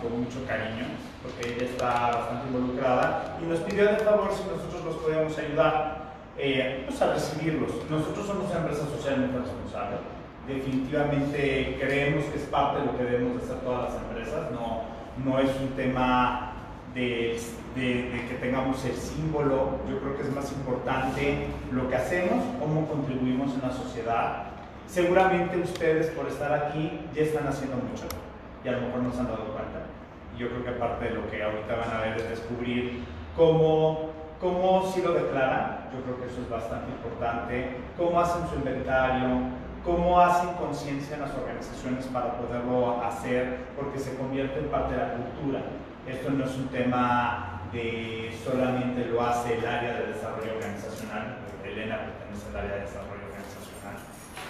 con mucho cariño, porque ella está bastante involucrada y nos pidió de favor si nosotros los podíamos ayudar pues a recibirlos. Nosotros somos una empresa socialmente responsable. Definitivamente creemos que es parte de lo que debemos de hacer todas las empresas. No es un tema de que tengamos el símbolo. Yo creo que es más importante lo que hacemos, cómo contribuimos en la sociedad. Seguramente ustedes, por estar aquí, ya están haciendo mucho y a lo mejor no se han dado cuenta. Yo creo que parte de lo que ahorita van a ver es descubrir cómo sí lo declaran. Yo creo que eso es bastante importante. Cómo hacen su inventario, cómo hacen conciencia en las organizaciones para poderlo hacer, porque se convierte en parte de la cultura. Esto no es un tema de solamente lo hace el área de desarrollo organizacional. Elena pertenece al área de desarrollo organizacional.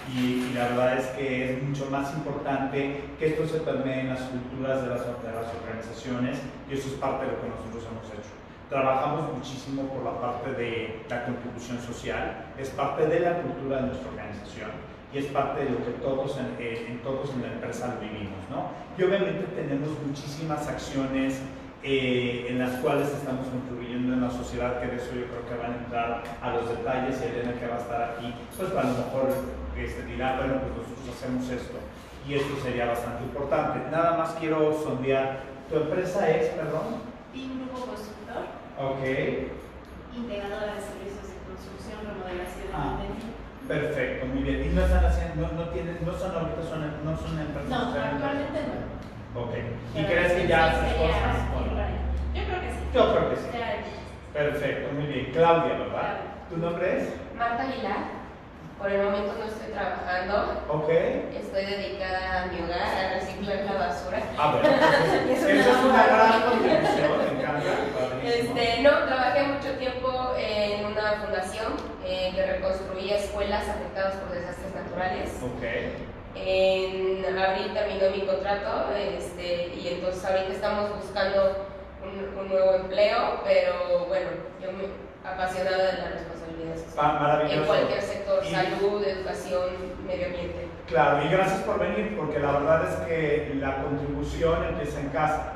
Y la verdad es que es mucho más importante que esto se permee en las culturas de las organizaciones, y eso es parte de lo que nosotros hemos hecho. Trabajamos muchísimo por la parte de la contribución social, es parte de la cultura de nuestra organización y es parte de lo que todos en la empresa lo vivimos, ¿no? Y obviamente tenemos muchísimas acciones en las cuales estamos contribuyendo en la sociedad, que de eso yo creo que van a entrar a los detalles, y Elena, que va a estar aquí, pues a lo mejor dirá, bueno, pues nosotros hacemos esto, y esto sería bastante importante. Nada más quiero sondear, ¿tu empresa es, perdón? Team Grupo Constructor. Ok. Integradora de servicios de construcción, remodelación y mantenimiento. Perfecto, muy bien. ¿Y no están haciendo, no son ahorita, no son empresas? No, actualmente no. Ok. ¿Y Pero crees que ya haces cosas? Yo creo que sí. Yo creo que sí. Ya. Perfecto, muy bien. Claudia, ¿verdad? ¿Tu nombre es? Marta Aguilar. Por el momento no estoy trabajando. Ok. Estoy dedicada a mi hogar, a reciclar la basura. Bueno, eso es una gran contribución, me encanta. No, trabajé mucho tiempo en una fundación que reconstruía escuelas afectadas por desastres naturales. Ok. En abril terminó mi contrato y entonces ahorita estamos buscando un nuevo empleo, pero bueno, yo me apasionada de la responsabilidad social. Maravilloso. En cualquier sector, salud, educación, medio ambiente. Claro, y gracias por venir, porque la verdad es que la contribución empieza en casa.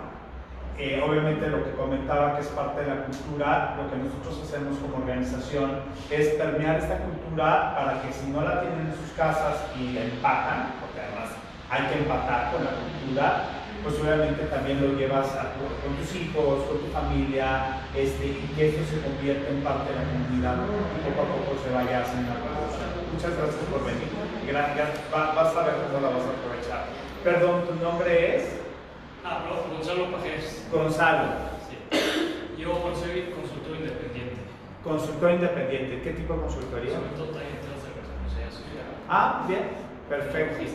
Obviamente lo que comentaba, que es parte de la cultura, lo que nosotros hacemos como organización es permear esta cultura para que si no la tienen en sus casas y la empatan, porque además hay que empatar con la cultura, pues obviamente también lo llevas con tus hijos, con tu familia, y que eso se convierta en parte de la comunidad y poco a poco se vaya haciendo una cosa. Muchas gracias por venir. Gracias. Vas a ver cómo la vas a aprovechar. Perdón, ¿tu nombre es? Gonzalo Pajés. Gonzalo. Sí. Yo soy consultor independiente. Consultor independiente. ¿Qué tipo de consultoría? Sobre todo también temas de responsabilidad social. Bien. Perfecto.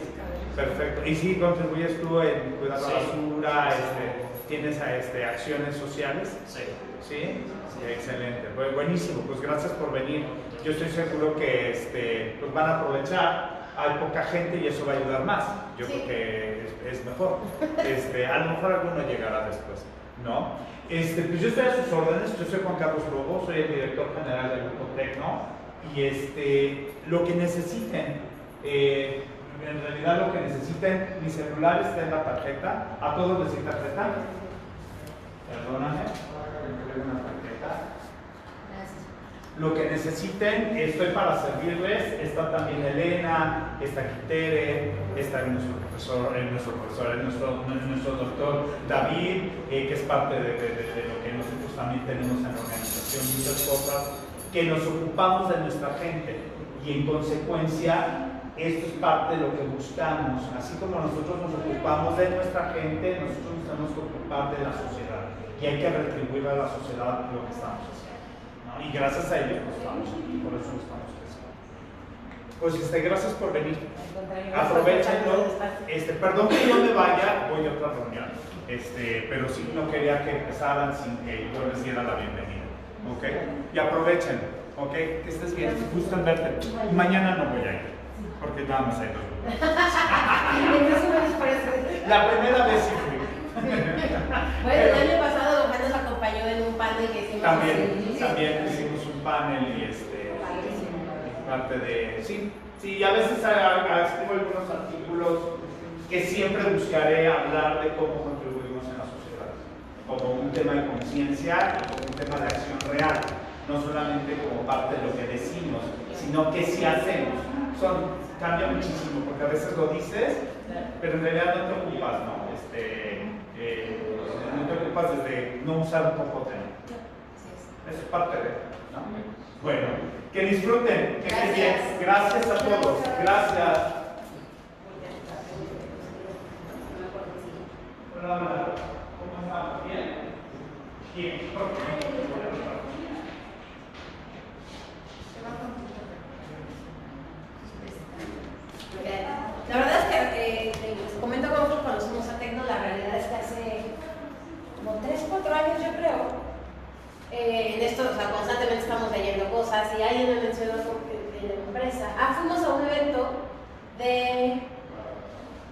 Perfecto. ¿Y si contribuyes tú en cuidar la basura? ¿Tienes acciones sociales? Sí. ¿Sí? Sí, excelente. Buenísimo. Pues gracias por venir. Yo estoy seguro que pues van a aprovechar. Hay poca gente y eso va a ayudar más. Yo creo que es mejor. A lo mejor alguno llegará después, ¿no? Pues yo estoy a sus órdenes. Yo soy Juan Carlos Lobo, soy el director general del Grupo Tecno, y lo que necesiten, en realidad lo que necesiten, mi celular está en la tarjeta. ¿A todos les doy tarjeta? Perdóname, una tarjeta. Lo que necesiten, estoy para servirles. Está también Elena, está Quitere, está nuestro doctor David, que es parte de lo que nosotros también tenemos en la organización, muchas cosas que nos ocupamos de nuestra gente, y en consecuencia esto es parte de lo que buscamos. Así como nosotros nos ocupamos de nuestra gente, nosotros nos tenemos que ocupar de la sociedad, y hay que retribuir a la sociedad lo que estamos haciendo. Y gracias a ellos pues, estamos aquí, por eso estamos creciendo. Pues gracias por venir. Aprovechenlo. Perdón que yo me vaya, voy a otra reunión. Pero sí no quería que empezaran sin que yo les diera la bienvenida. ¿Ok? Y aprovechen. ¿Ok? Que estés bien. Si gustan verte. Mañana no voy a ir, porque nada más hay 2 minutos. La primera vez sí fui. Bueno, el año pasado Don Juan nos acompañó en un panel que hicimos. También hicimos un panel y parte de... Sí, a veces escribo algunos artículos que siempre buscaré hablar de cómo contribuimos en la sociedad. tema de conciencia y como un tema de acción real, no solamente como parte de lo que decimos, sino que sí hacemos. Cambia muchísimo, porque a veces lo dices, pero en realidad no te ocupas, ¿no? No te ocupas desde no usar un popote, ¿no? Eso es parte de, ¿no? Bueno, que disfruten, que estén bien. Gracias a todos, gracias. Hola, ¿cómo estamos? ¿Bien? Bien. La verdad es que les comento cómo nosotros conocimos a Tecno. La realidad es que hace como 3-4 años, yo creo. En esto, o sea, constantemente estamos leyendo cosas y alguien me mencionó de la empresa. Fuimos a un evento de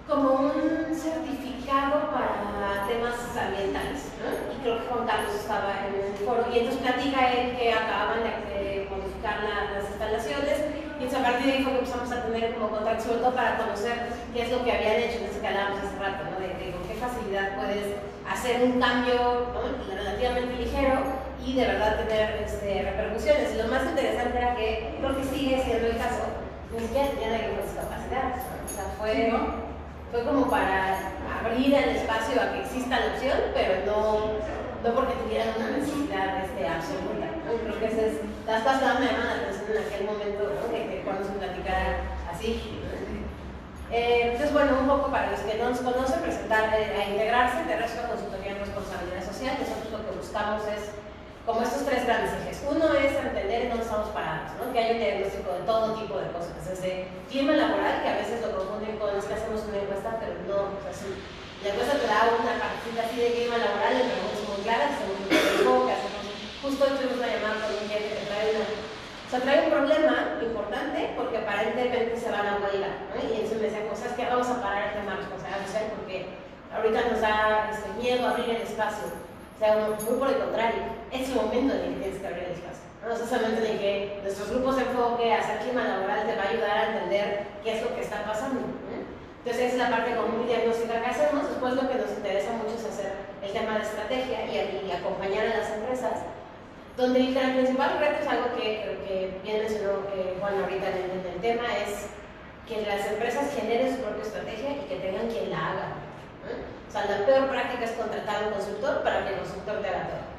como un certificado para temas ambientales, ¿no? Y creo que Juan Carlos estaba en el foro y entonces platica él que acababan de modificar las instalaciones y entonces a partir de ahí fue que empezamos a tener como contacto, sobre todo para conocer qué es lo que habían hecho, en eso que hablábamos hace rato, ¿no? De con qué facilidad puedes hacer un cambio, ¿no? Relativamente ligero y de verdad tener repercusiones. Y lo más interesante era que creo que sigue siendo el caso, ni siquiera tenían alguien con discapacidad, ¿no? O sea, fue como para abrir el espacio a que exista la opción, pero no porque tuvieran una necesidad absoluta, ¿no? Creo que esas es las cosas que me llaman la atención en aquel momento, ¿no? Que cuando se platicara así. Entonces, bueno, un poco para los que no nos conocen, presentar a integrarse una consultoría en responsabilidad social. Nosotros lo que buscamos es como estos 3 grandes ejes. Uno es entender en dónde estamos parados, ¿no? Que hay un diagnóstico de todo tipo de cosas, desde clima laboral, que a veces lo confunden con es que hacemos una encuesta, pero no, o sea, si la encuesta te da una partida así de clima laboral, le preguntas muy claras, hacemos un enfoque, justo tuvimos una llamada con un cliente que trae un problema importante porque aparentemente se van a huelga, ¿no? Y entonces me decía, cosas que vamos a parar el tema de responsabilidad social porque ahorita nos da miedo abrir el espacio. O sea, muy por el contrario, es el momento en el que tienes que abrir el espacio, ¿no? No es el momento en el que nuestros grupos de enfoque, hacer clima laboral te va a ayudar a entender qué es lo que está pasando, ¿no? Entonces esa es la parte como muy diagnóstica que hacemos. Después lo que nos interesa mucho es hacer el tema de estrategia y acompañar a las empresas, donde el principal reto es algo que creo que bien mencionó Juan ahorita en el tema, es que las empresas generen su propia estrategia y que tengan quien la haga, ¿no? O sea, la peor práctica es contratar a un consultor para que el consultor te haga todo.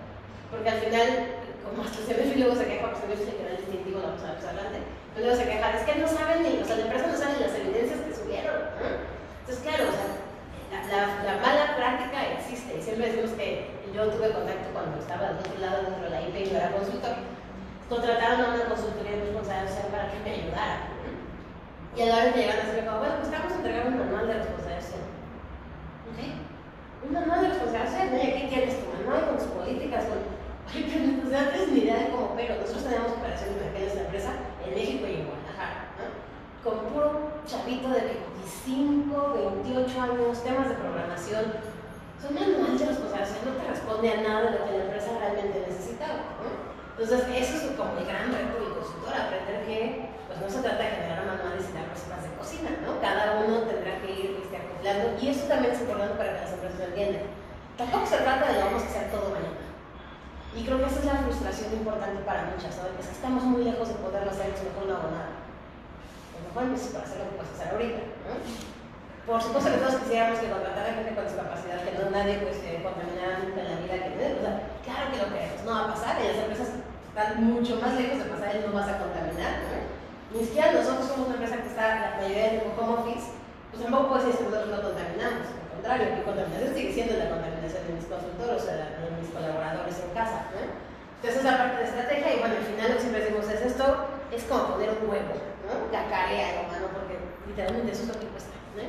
Porque al final, como hasta el CMF luego se queja, porque el CMF es el canal distintivo, lo vamos a ver más adelante, pero luego se queja, es que no saben ni, o sea, la empresa no sabe ni las evidencias que subieron, ¿no? Entonces, claro, o sea, la mala práctica existe. Y siempre decimos que yo tuve contacto cuando estaba del otro lado dentro de la IP y no era consultor. Contrataron a una consultoría de responsabilidad social para que me ayudara, ¿no? Y a la hora que llegan a decirme, bueno, pues vamos a entregar un manual de responsabilidad social. ¿Ok? Un manual de responsabilidad social, ¿no? Y aquí tienes tu manual con tus políticas, con... Oye, pero no tienes ni idea de cómo, pero nosotros tenemos operaciones pequeñas de la empresa en México y en Guadalajara, ¿no? Con puro chavito de 25, 28 años, temas de programación. Son manual de responsabilidad social, no te responde a nada de lo que la empresa realmente necesitaba, ¿no? Entonces, eso es como el gran reto del consultor, aprender que pues no se trata de generar manuales y dar recetas de cocina, ¿no? Cada uno tendrá que ir acoplando, y eso también es importante para que las empresas lo entiendan. Tampoco se trata de lo vamos a hacer todo mañana. Y creo que esa es la frustración importante para muchas, ¿no? Es que estamos muy lejos de poderlo hacer, es mejor no hago nada. A lo mejor empieces para hacer lo que puedes hacer ahorita, ¿no? Por supuesto que todos quisiéramos que contratara gente con discapacidad, que no nadie pues contaminara nunca en la vida, que o sea, claro que lo queremos, no va a pasar, y las empresas están mucho más lejos de pasar y no vas a contaminar, ¿no? Ni siquiera nosotros somos una empresa que está la mayoría del tiempo home office, pues tampoco puedes decir que nosotros no contaminamos, al contrario, mi contaminación sigue siendo la contaminación de mis consultores o de mis colaboradores en casa, ¿no? Entonces es la parte de estrategia, y bueno, al final lo que siempre decimos es esto, es como poner un huevo, ¿no? Cacarea a mano, porque literalmente eso es lo que cuesta, ¿no?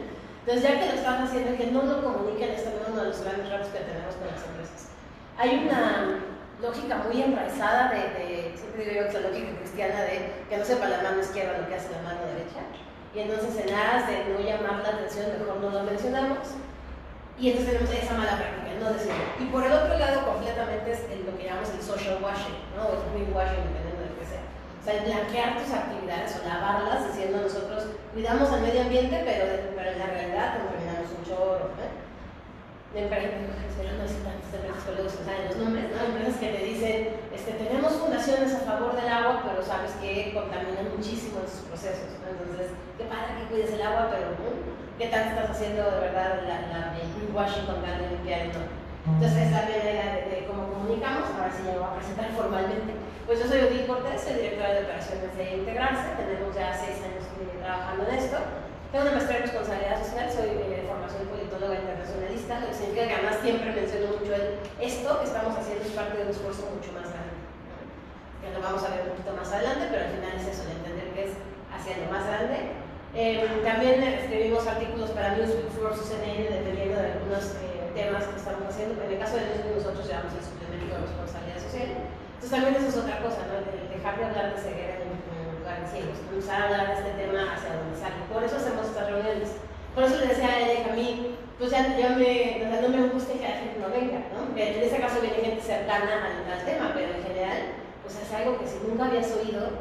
Entonces, ya que lo están haciendo, que no lo comuniquen, es también uno de los grandes retos que tenemos con las empresas. Hay una lógica muy enraizada siempre digo yo que es la lógica cristiana de que no sepa la mano izquierda lo que hace la mano derecha, y entonces en aras de no llamar la atención, mejor no lo mencionamos, y entonces tenemos esa mala práctica, no decirlo. Y por el otro lado, completamente es lo que llamamos el social washing, ¿no? O el green washing, dependiendo de lo que sea. O sea, blanquear tus actividades o lavarlas, diciendo nosotros cuidamos al medio ambiente, pero en la realidad contaminamos un chorro, ¿eh? no sé tantos términos, o sea, en los nombres, ¿no? Empresas que te dicen, tenemos fundaciones a favor del agua, pero sabes que contaminan muchísimo en sus procesos, ¿no? Entonces, qué padre que cuides el agua, pero ¿qué tal estás haciendo de verdad el greenwashing con tal de limpiar, ¿no? Entonces, también la idea de cómo comunicamos, ahora sí ya lo voy a presentar formalmente. Pues yo soy Odile Cortés, soy directora de operaciones de Integrarse, tenemos ya 6 años trabajando en esto. Tengo una maestría en responsabilidad social, soy de formación politóloga internacionalista, lo que significa que además siempre menciono mucho esto que estamos haciendo es parte de un esfuerzo mucho más grande, ¿no? Que lo vamos a ver un poquito más adelante, pero al final es eso, de entender que es hacia lo más grande. También escribimos artículos para Newsweek versus CNN dependiendo de algunos temas que estamos haciendo. En el caso de Newsweek nosotros llevamos el suplemento de responsabilidad social. Entonces también eso es otra cosa, ¿no? El dejar de hablar de ceguera en lugares ciegos, empezar a hablar de este tema hacia donde sale. Por eso hacemos estas reuniones. Por eso le decía a ella que a mí, pues ya no me gusta que la gente no venga, ¿no? En ese caso viene gente cercana al tema, pero en general, pues es algo que si nunca habías oído,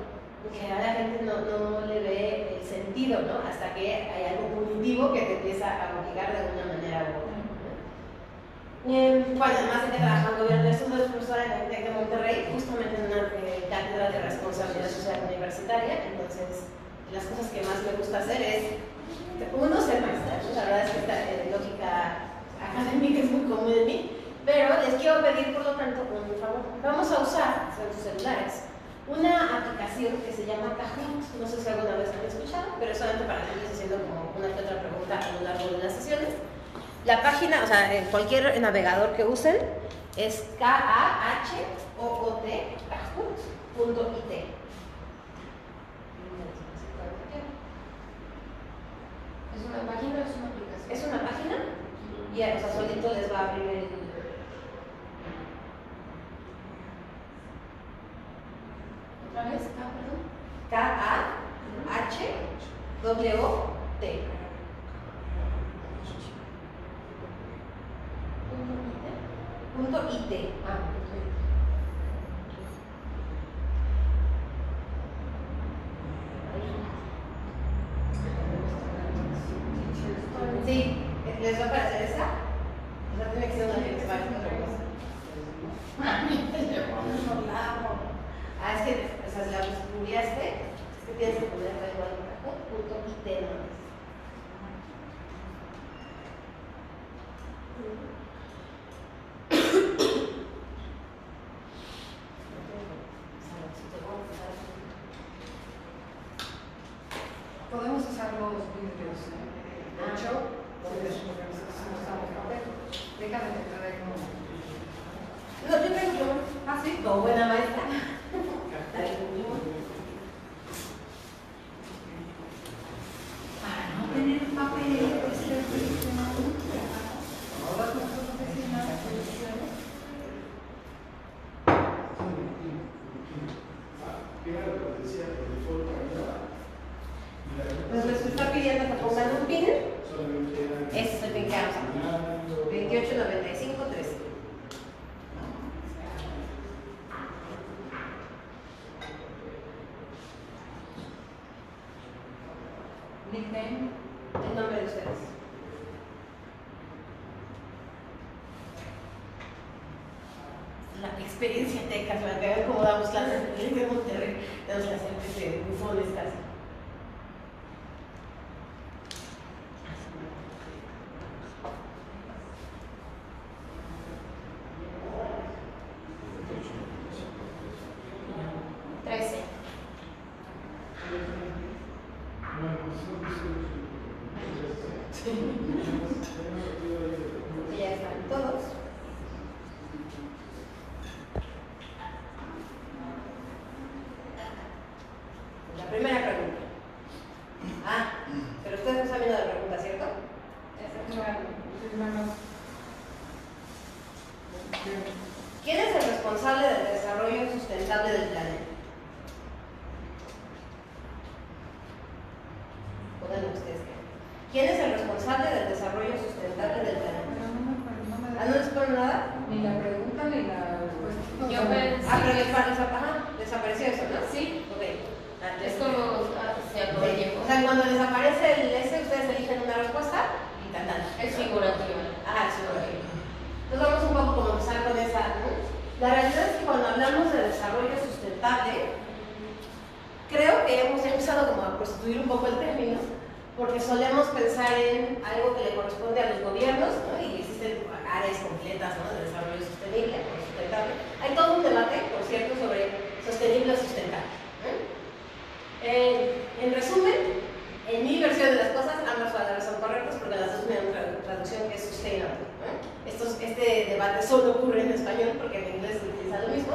en general la gente no le ve el sentido, ¿no? Hasta que hay algo cognitivo que te empieza a obligar de alguna manera u otra. Bueno, además de que trabajo en gobierno, esto es profesora en el TEC de Monterrey, justamente en una cátedra de responsabilidad social universitaria. Entonces, las cosas que más me gusta hacer es, uno, ser maestra. La verdad es que esta lógica académica es muy común en mí, pero les quiero pedir, por lo tanto, un favor. Vamos a usar en sus celulares una aplicación que se llama Kahoot. No sé si alguna vez han escuchado, pero solamente para que estés haciendo como una que otra pregunta a lo largo de las sesiones. La página, o sea, en cualquier navegador que usen, es Kahoot, kahoot.it. ¿Es una página o es una aplicación? Es una página y o sea, solito les va a abrir el... ¿Otra vez? Perdón. Kahoot. .it. Sí, ¿les va a parecer esa? O sea, tiene que ser una que les parezca otra cosa. Es que, o sea, si la googleaste, es que tienes que poner igual .it, ¿no? Podemos usar los vídeos 8, porque si no estamos papel. Déjame que te traigo. No, yo tengo yo. Ah, sí. Como buena maestra. Para no tener papel, todas nuestras oficinas. Pues les está pidiendo que pongan un pin. Ese es el pin que vamos a poner. 289513. Nickname. El nombre de ustedes. La experiencia teca, para que vean cómo damos clases en el TEC de Monterrey. Damos clases de bufones casi. Ya están todos. La primera pregunta. Pero ustedes no están viendo la pregunta, ¿cierto? ¿Quién es el responsable del desarrollo sustentable del planeta? Pónganlo ustedes. ¿Quién es el responsable del desarrollo sustentable del planeta? ¿No les ponen nada? Ni la pregunta ni la respuesta. Yo pensé. Pero desapareció eso, ¿no? Sí. Ok. Es como se acabó el tiempo. O sea, cuando desaparece el ese, ustedes eligen una respuesta y tan. Es figurativo. Es figurativo. Entonces vamos un poco como empezar con esa, ¿no? La realidad es que cuando hablamos de desarrollo sustentable, creo que hemos empezado como a prostituir un poco el término, porque solemos pensar en algo que le corresponde a los gobiernos, ¿no? Y existen áreas completas, ¿no?, de desarrollo sostenible o sustentable. Hay todo un debate, por cierto, sobre sostenible o sustentable, ¿no? En resumen, en mi versión de las cosas, ambas palabras son correctas porque las dos tienen una traducción que es sustainable, ¿no? Este debate solo ocurre en español porque en inglés se utiliza lo mismo,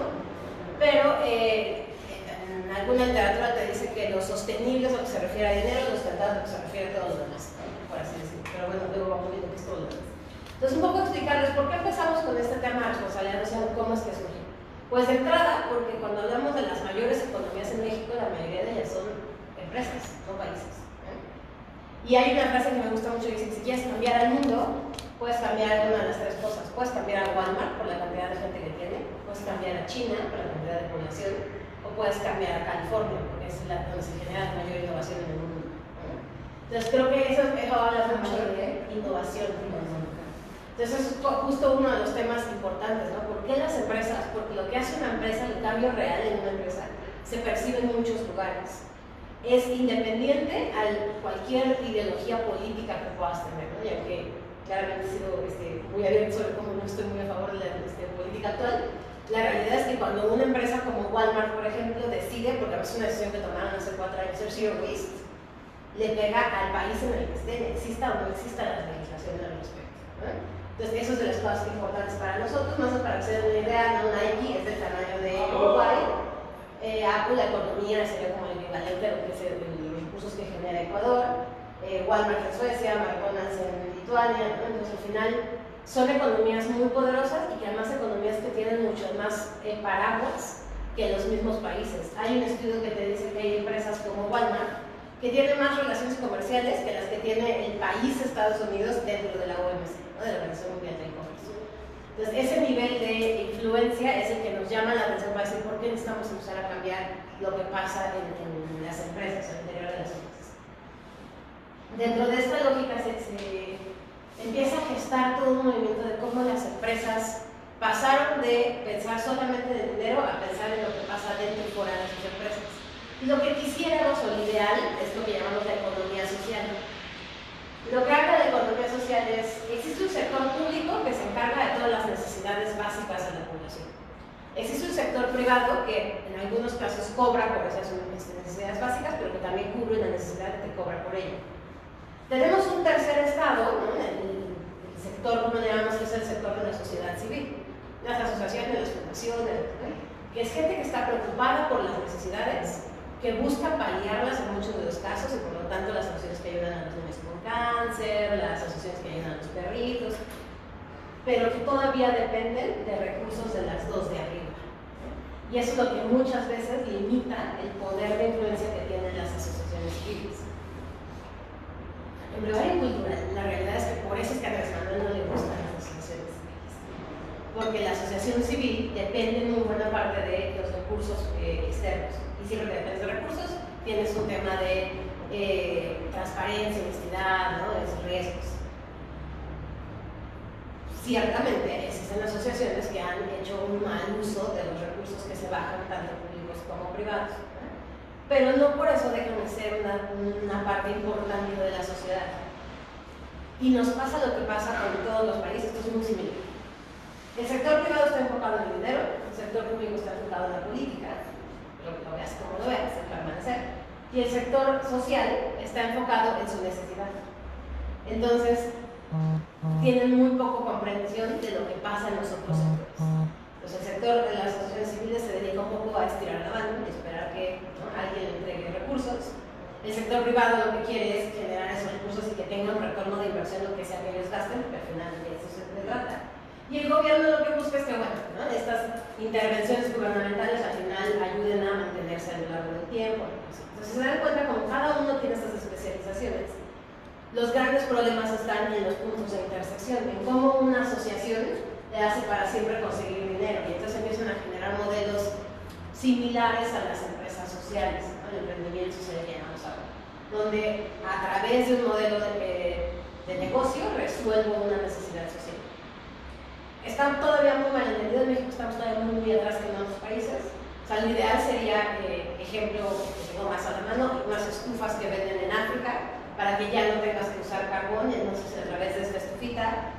pero en alguna literatura te dice que lo sostenible es lo que se refiere a dinero, lo sustentable es lo que se refiere a todo lo demás, ¿no?, por así decirlo. Pero bueno, luego vamos viendo que es todo lo demás. Entonces, un poco explicarles por qué empezamos con este tema de responsabilidad social, cómo es que surge. Pues de entrada, porque cuando hablamos de las mayores economías en México, la mayoría de ellas son empresas, son países. Y hay una frase que me gusta mucho que dice que si quieres cambiar al mundo, puedes cambiar alguna de las tres cosas. Puedes cambiar a Walmart por la cantidad de gente que tiene, puedes cambiar a China por la cantidad de población, o puedes cambiar a California, porque es donde se genera la mayor innovación en el mundo. Entonces creo que eso habla mucho de innovación. Entonces es justo uno de los temas importantes, ¿no? ¿Por qué las empresas? Porque lo que hace una empresa, el cambio real en una empresa, se percibe en muchos lugares. Es independiente a cualquier ideología política que puedas tener, ¿no? Y aunque claramente he sido muy abierto sobre cómo no estoy muy a favor de la política actual, la realidad es que cuando una empresa como Walmart, por ejemplo, decide, porque es una decisión que tomaron hace 4 años, ser zero waste, le pega al país en el que esté, exista o no exista la legislación al respecto, ¿no? Entonces, eso es de las cosas importantes para nosotros, más o para que se den una idea, ¿no? Nike es del tamaño de Uruguay, Apple, la economía sería como el equivalente a lo que es los recursos que genera Ecuador, Walmart en Suecia, McDonald's en Lituania, ¿no? Entonces al final son economías muy poderosas y que además economías que tienen mucho más paraguas que los mismos países. Hay un estudio que te dice que hay empresas como Walmart que tienen más relaciones comerciales que las que tiene el país Estados Unidos dentro de la OMC, ¿no?, de la Organización Mundial del Comercio. Entonces, ese nivel de influencia es el que nos llama la atención para decir por qué necesitamos empezar a cambiar lo que pasa en las empresas, en el interior de las empresas. Dentro de esta lógica se empieza a gestar todo un movimiento de cómo las empresas pasaron de pensar solamente en el dinero a pensar en lo que pasa dentro y fuera de sus empresas. Y lo que quisiéramos, o lo ideal, es lo que llamamos la economía social. Lo que habla de economía social es, existe un sector público que se encarga de todas las necesidades básicas de la población. Existe un sector privado que en algunos casos cobra por esas necesidades básicas, pero que también cubre la necesidad de que cobra por ello. Tenemos un tercer estado, ¿no?, el sector, como le llamamos, que es el sector de la sociedad civil, las asociaciones, las fundaciones, ¿no?, que es gente que está preocupada por las necesidades, que busca paliarlas en muchos de los casos, y por lo tanto las asociaciones que ayudan a los niños con cáncer, las asociaciones que ayudan a los perritos, pero que todavía dependen de recursos de las dos de arriba. Y eso es lo que muchas veces limita el poder de influencia que tienen las asociaciones civiles. En brevario cultural, la realidad es que por eso es que a Andrés Manuel no le gustan las asociaciones civiles, porque la asociación civil depende en muy buena parte de los recursos externos. Y siempre que dependes de recursos, tienes un tema de transparencia, honestidad, ¿no?, de esos riesgos. Ciertamente existen asociaciones que han hecho un mal uso de los recursos que se bajan, tanto públicos como privados, ¿no?, pero no por eso dejan de ser una parte importante de la sociedad. Y nos pasa lo que pasa con todos los países, esto es muy similar. El sector privado está enfocado en el dinero, el sector público está enfocado en la política, lo veas como lo veas, el permanecer, y el sector social está enfocado en su necesidad. Entonces, tienen muy poco comprensión de lo que pasa en los otros sectores. Pues el sector de las asociaciones civiles se dedica un poco a estirar la mano y esperar que, ¿no?, alguien le entregue recursos. El sector privado lo que quiere es generar esos recursos y que tenga un retorno de inversión, lo que sea que ellos gasten, porque al final de eso se trata. Y el gobierno lo que busca es que, bueno, ¿no?, estas intervenciones gubernamentales al final ayuden a mantenerse a lo largo del tiempo. Entonces se dan cuenta como cada uno tiene estas especializaciones. Los grandes problemas están en los puntos de intersección, en cómo una asociación le hace para siempre conseguir dinero, y entonces empiezan a generar modelos similares a las empresas sociales, ¿no?, el emprendimiento social que llamamos ahora, donde a través de un modelo de negocio resuelvo una necesidad social. está todavía muy mal entendido. En México estamos todavía muy atrás que en otros países. O sea, lo ideal sería, ejemplo que tengo más a la mano, unas estufas que venden en África para que ya no tengas que usar carbón. Entonces, a través de esta estufita,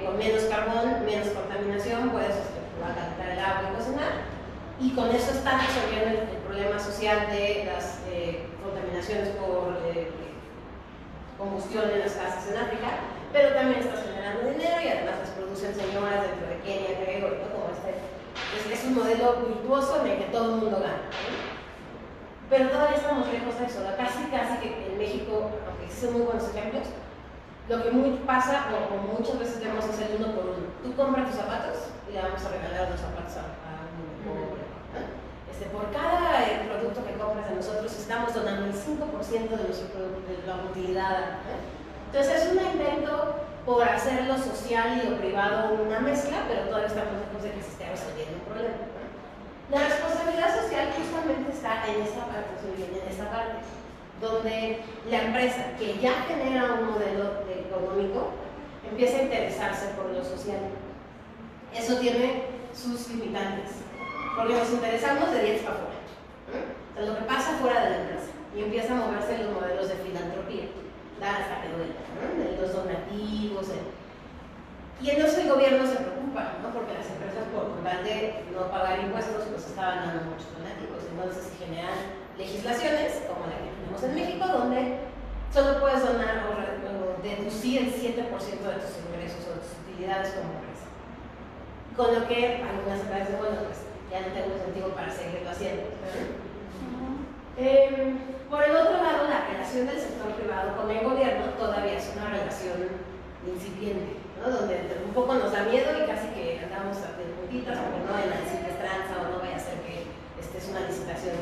con menos carbón, menos contaminación, puedes calentar el agua y cocinar. Y con eso estás resolviendo el problema social de las contaminaciones por combustión en las casas en África, pero también estás generando dinero y además las producen señoras dentro de Kenia, creo, ¿no? Como es un modelo virtuoso en el que todo el mundo gana, ¿no? Pero todavía estamos lejos de eso. Casi que en México, aunque existen muy buenos ejemplos, lo que pasa, o muchas veces vemos, es el uno por uno. Tú compras tus zapatos y le vamos a regalar los zapatos a un pobre, ¿no? Por cada producto que compras de nosotros, estamos donando el 5% de nuestro producto, de la utilidad, ¿no? Entonces es un intento por hacer lo social y lo privado una mezcla, pero todavía estamos lejos de que se esté resolviendo un problema, ¿no? La responsabilidad social justamente está en esta parte, donde la empresa que ya genera un modelo económico empieza a interesarse por lo social. Eso tiene sus limitantes, porque nos interesamos de dientes para afuera, ¿no? O sea, lo que pasa fuera de la empresa, y empieza a moverse los modelos de filantropía, hasta que duele, ¿no? De los donativos. Y entonces el gobierno se preocupa, ¿no? Porque las empresas, por tal de no pagar impuestos, pues estaban dando muchos donativos. Entonces se generan legislaciones, como la que tenemos en México, donde solo puedes donar o deducir el 7% de tus ingresos o de tus utilidades como empresa. Con lo que algunas empresas dicen, bueno, pues ya no tengo incentivo para seguirlo haciendo. Por el otro lado, la relación del sector privado con el gobierno todavía es una relación incipiente, ¿no? Donde un poco nos da miedo y casi que andamos de puntitas, porque no vayan a decir que es tranza o no vaya a ser que es una licitación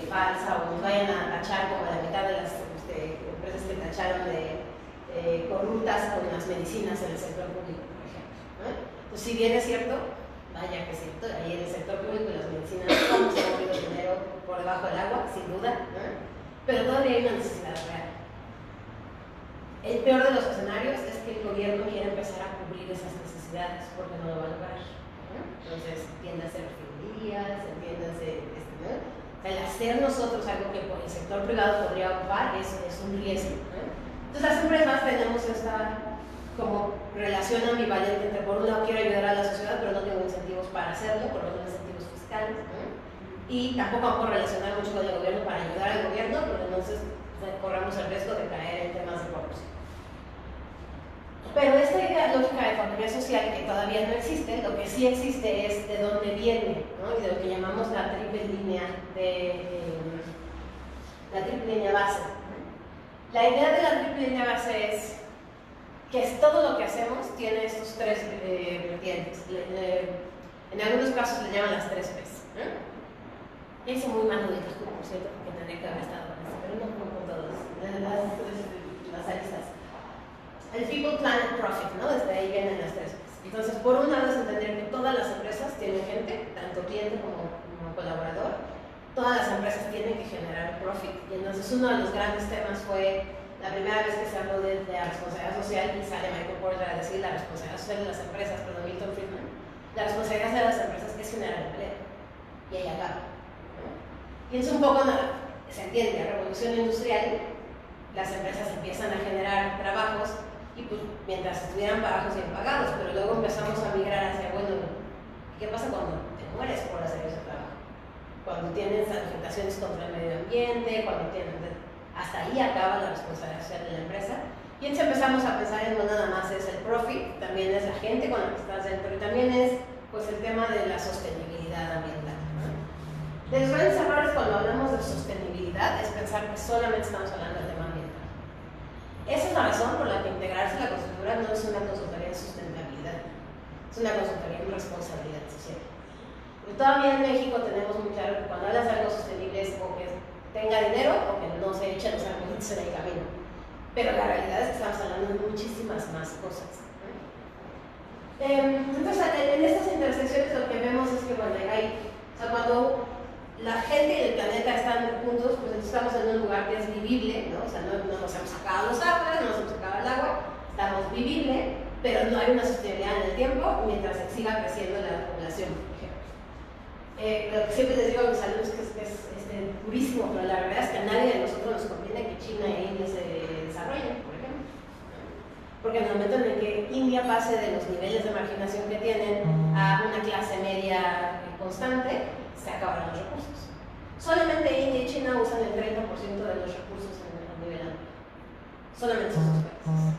falsa, o nos vayan a tachar como la mitad de las empresas que tacharon de corruptas con las medicinas en el sector público, por ejemplo, ¿no? Entonces, si bien es cierto, vaya que es cierto, ahí en el sector público y las medicinas no se ha movido dinero por debajo del agua, sin duda, ¿no? Pero todavía hay una necesidad real. El peor de los escenarios es que el gobierno quiere empezar a cubrir esas necesidades porque no lo va a lograr, ¿no? Entonces, entiéndase refinerías, entiéndase, ¿no? O sea, el hacer nosotros algo que por el sector privado podría ocupar es un riesgo, ¿no? Entonces, las empresas tenemos esta como relación ambivalente entre, por un lado, quiero ayudar a la sociedad, pero no tengo incentivos para hacerlo, por los incentivos fiscales, ¿no? Y tampoco puedo relacionar mucho con el gobierno para ayudar al gobierno, porque entonces corramos el riesgo de caer en temas de corrupción. Pero esta idea lógica de economía social, que todavía no existe, lo que sí existe es de dónde viene, ¿no? Y de lo que llamamos la triple línea base. La idea de la triple línea base es que todo lo que hacemos tiene estos tres vertientes. En algunos casos le llaman las 3 P's, ¿no? Y hice muy mal de por cierto, porque tendría que haber estado en eso, pero no con todas las aristas. El People, Planet, Profit, ¿no? Desde ahí vienen las 3 P's. Entonces, por un lado es entender que todas las empresas tienen gente, tanto cliente como colaborador. Todas las empresas tienen que generar profit. Y entonces uno de los grandes temas fue la primera vez que se habló de la responsabilidad social, y sale Michael Porter a decir la responsabilidad social de las empresas, perdón, Milton Friedman. La responsabilidad de las empresas es generar empleo. Y ahí acaba, ¿no? Y es un poco, se entiende, la revolución industrial, las empresas empiezan a generar trabajos y pues mientras estuvieran trabajos bien pagados, pero luego empezamos a migrar hacia, bueno, ¿qué pasa cuando te mueres por hacer ese trabajo? Cuando tienes afectaciones contra el medio ambiente, cuando tienes... Hasta ahí acaba la responsabilidad social de la empresa. Y entonces empezamos a pensar en no nada más es el profit, también es la gente con la que estás dentro, y también es pues el tema de la sostenibilidad ambiental, ¿no? De los grandes errores cuando hablamos de sostenibilidad es pensar que solamente estamos hablando del tema ambiental. Esa es la razón por la que integrarse a la consultoría no es una consultoría de sustentabilidad, es una consultoría de responsabilidad social. Porque todavía en México tenemos muy claro que cuando hablas de algo sostenible es o que tenga dinero o que no se echen los argumentos en el camino. Pero la realidad es que estamos hablando de muchísimas más cosas. Entonces, en estas intersecciones lo que vemos es que, bueno, cuando la gente y el planeta están juntos, pues entonces estamos en un lugar que es vivible, ¿no? O sea, no nos hemos sacado los árboles, no nos hemos sacado el agua, estamos vivible, pero no hay una sostenibilidad en el tiempo mientras siga creciendo la población, por ejemplo. Lo que siempre les digo a mis alumnos es durísimo, pero la verdad es que a nadie de nosotros nos conviene que China e India se desarrollen, por ejemplo. Porque en el momento en el que India pase de los niveles de marginación que tienen a una clase media constante, se acabarán los recursos. Solamente India y China usan el 30% de los recursos a nivel anual. Solamente esos dos países,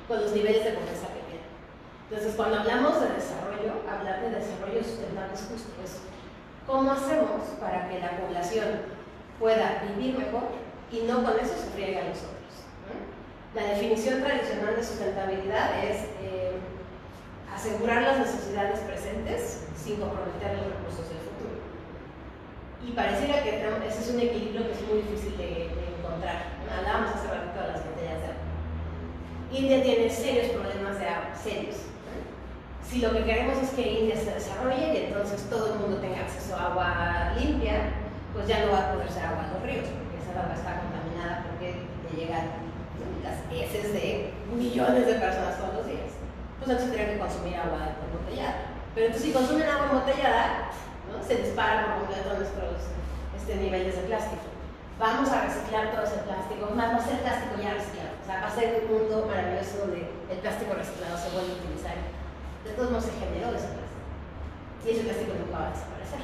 con los niveles de pobreza que tienen. Entonces, cuando hablamos de desarrollo, hablar de desarrollo sustentable es justo eso. ¿Cómo hacemos para que la población pueda vivir mejor y no con eso se friegue a los otros? La definición tradicional de sustentabilidad es asegurar las necesidades presentes sin comprometer los recursos del futuro. Y pareciera que ese es un equilibrio que es muy difícil de encontrar. Hablábamos hace ratito de las botellas de agua. India tiene serios problemas de agua, serios. Si lo que queremos es que India se desarrolle y entonces todo el mundo tenga acceso a agua limpia, pues ya no va a poder ser agua en los ríos, porque esa agua está contaminada porque le llegan las heces de millones de personas todos los días. Pues entonces tendrían que consumir agua embotellada. Pero entonces si consumen agua embotellada, ¿no? Se dispara por completo nuestros niveles de plástico. Vamos a reciclar todo ese plástico, más va a ser plástico ya reciclado. O sea, va a ser un mundo maravilloso donde el plástico reciclado se vuelve a utilizar. De todos modos se generó ese plástico. Y ese plástico nunca va a desaparecer.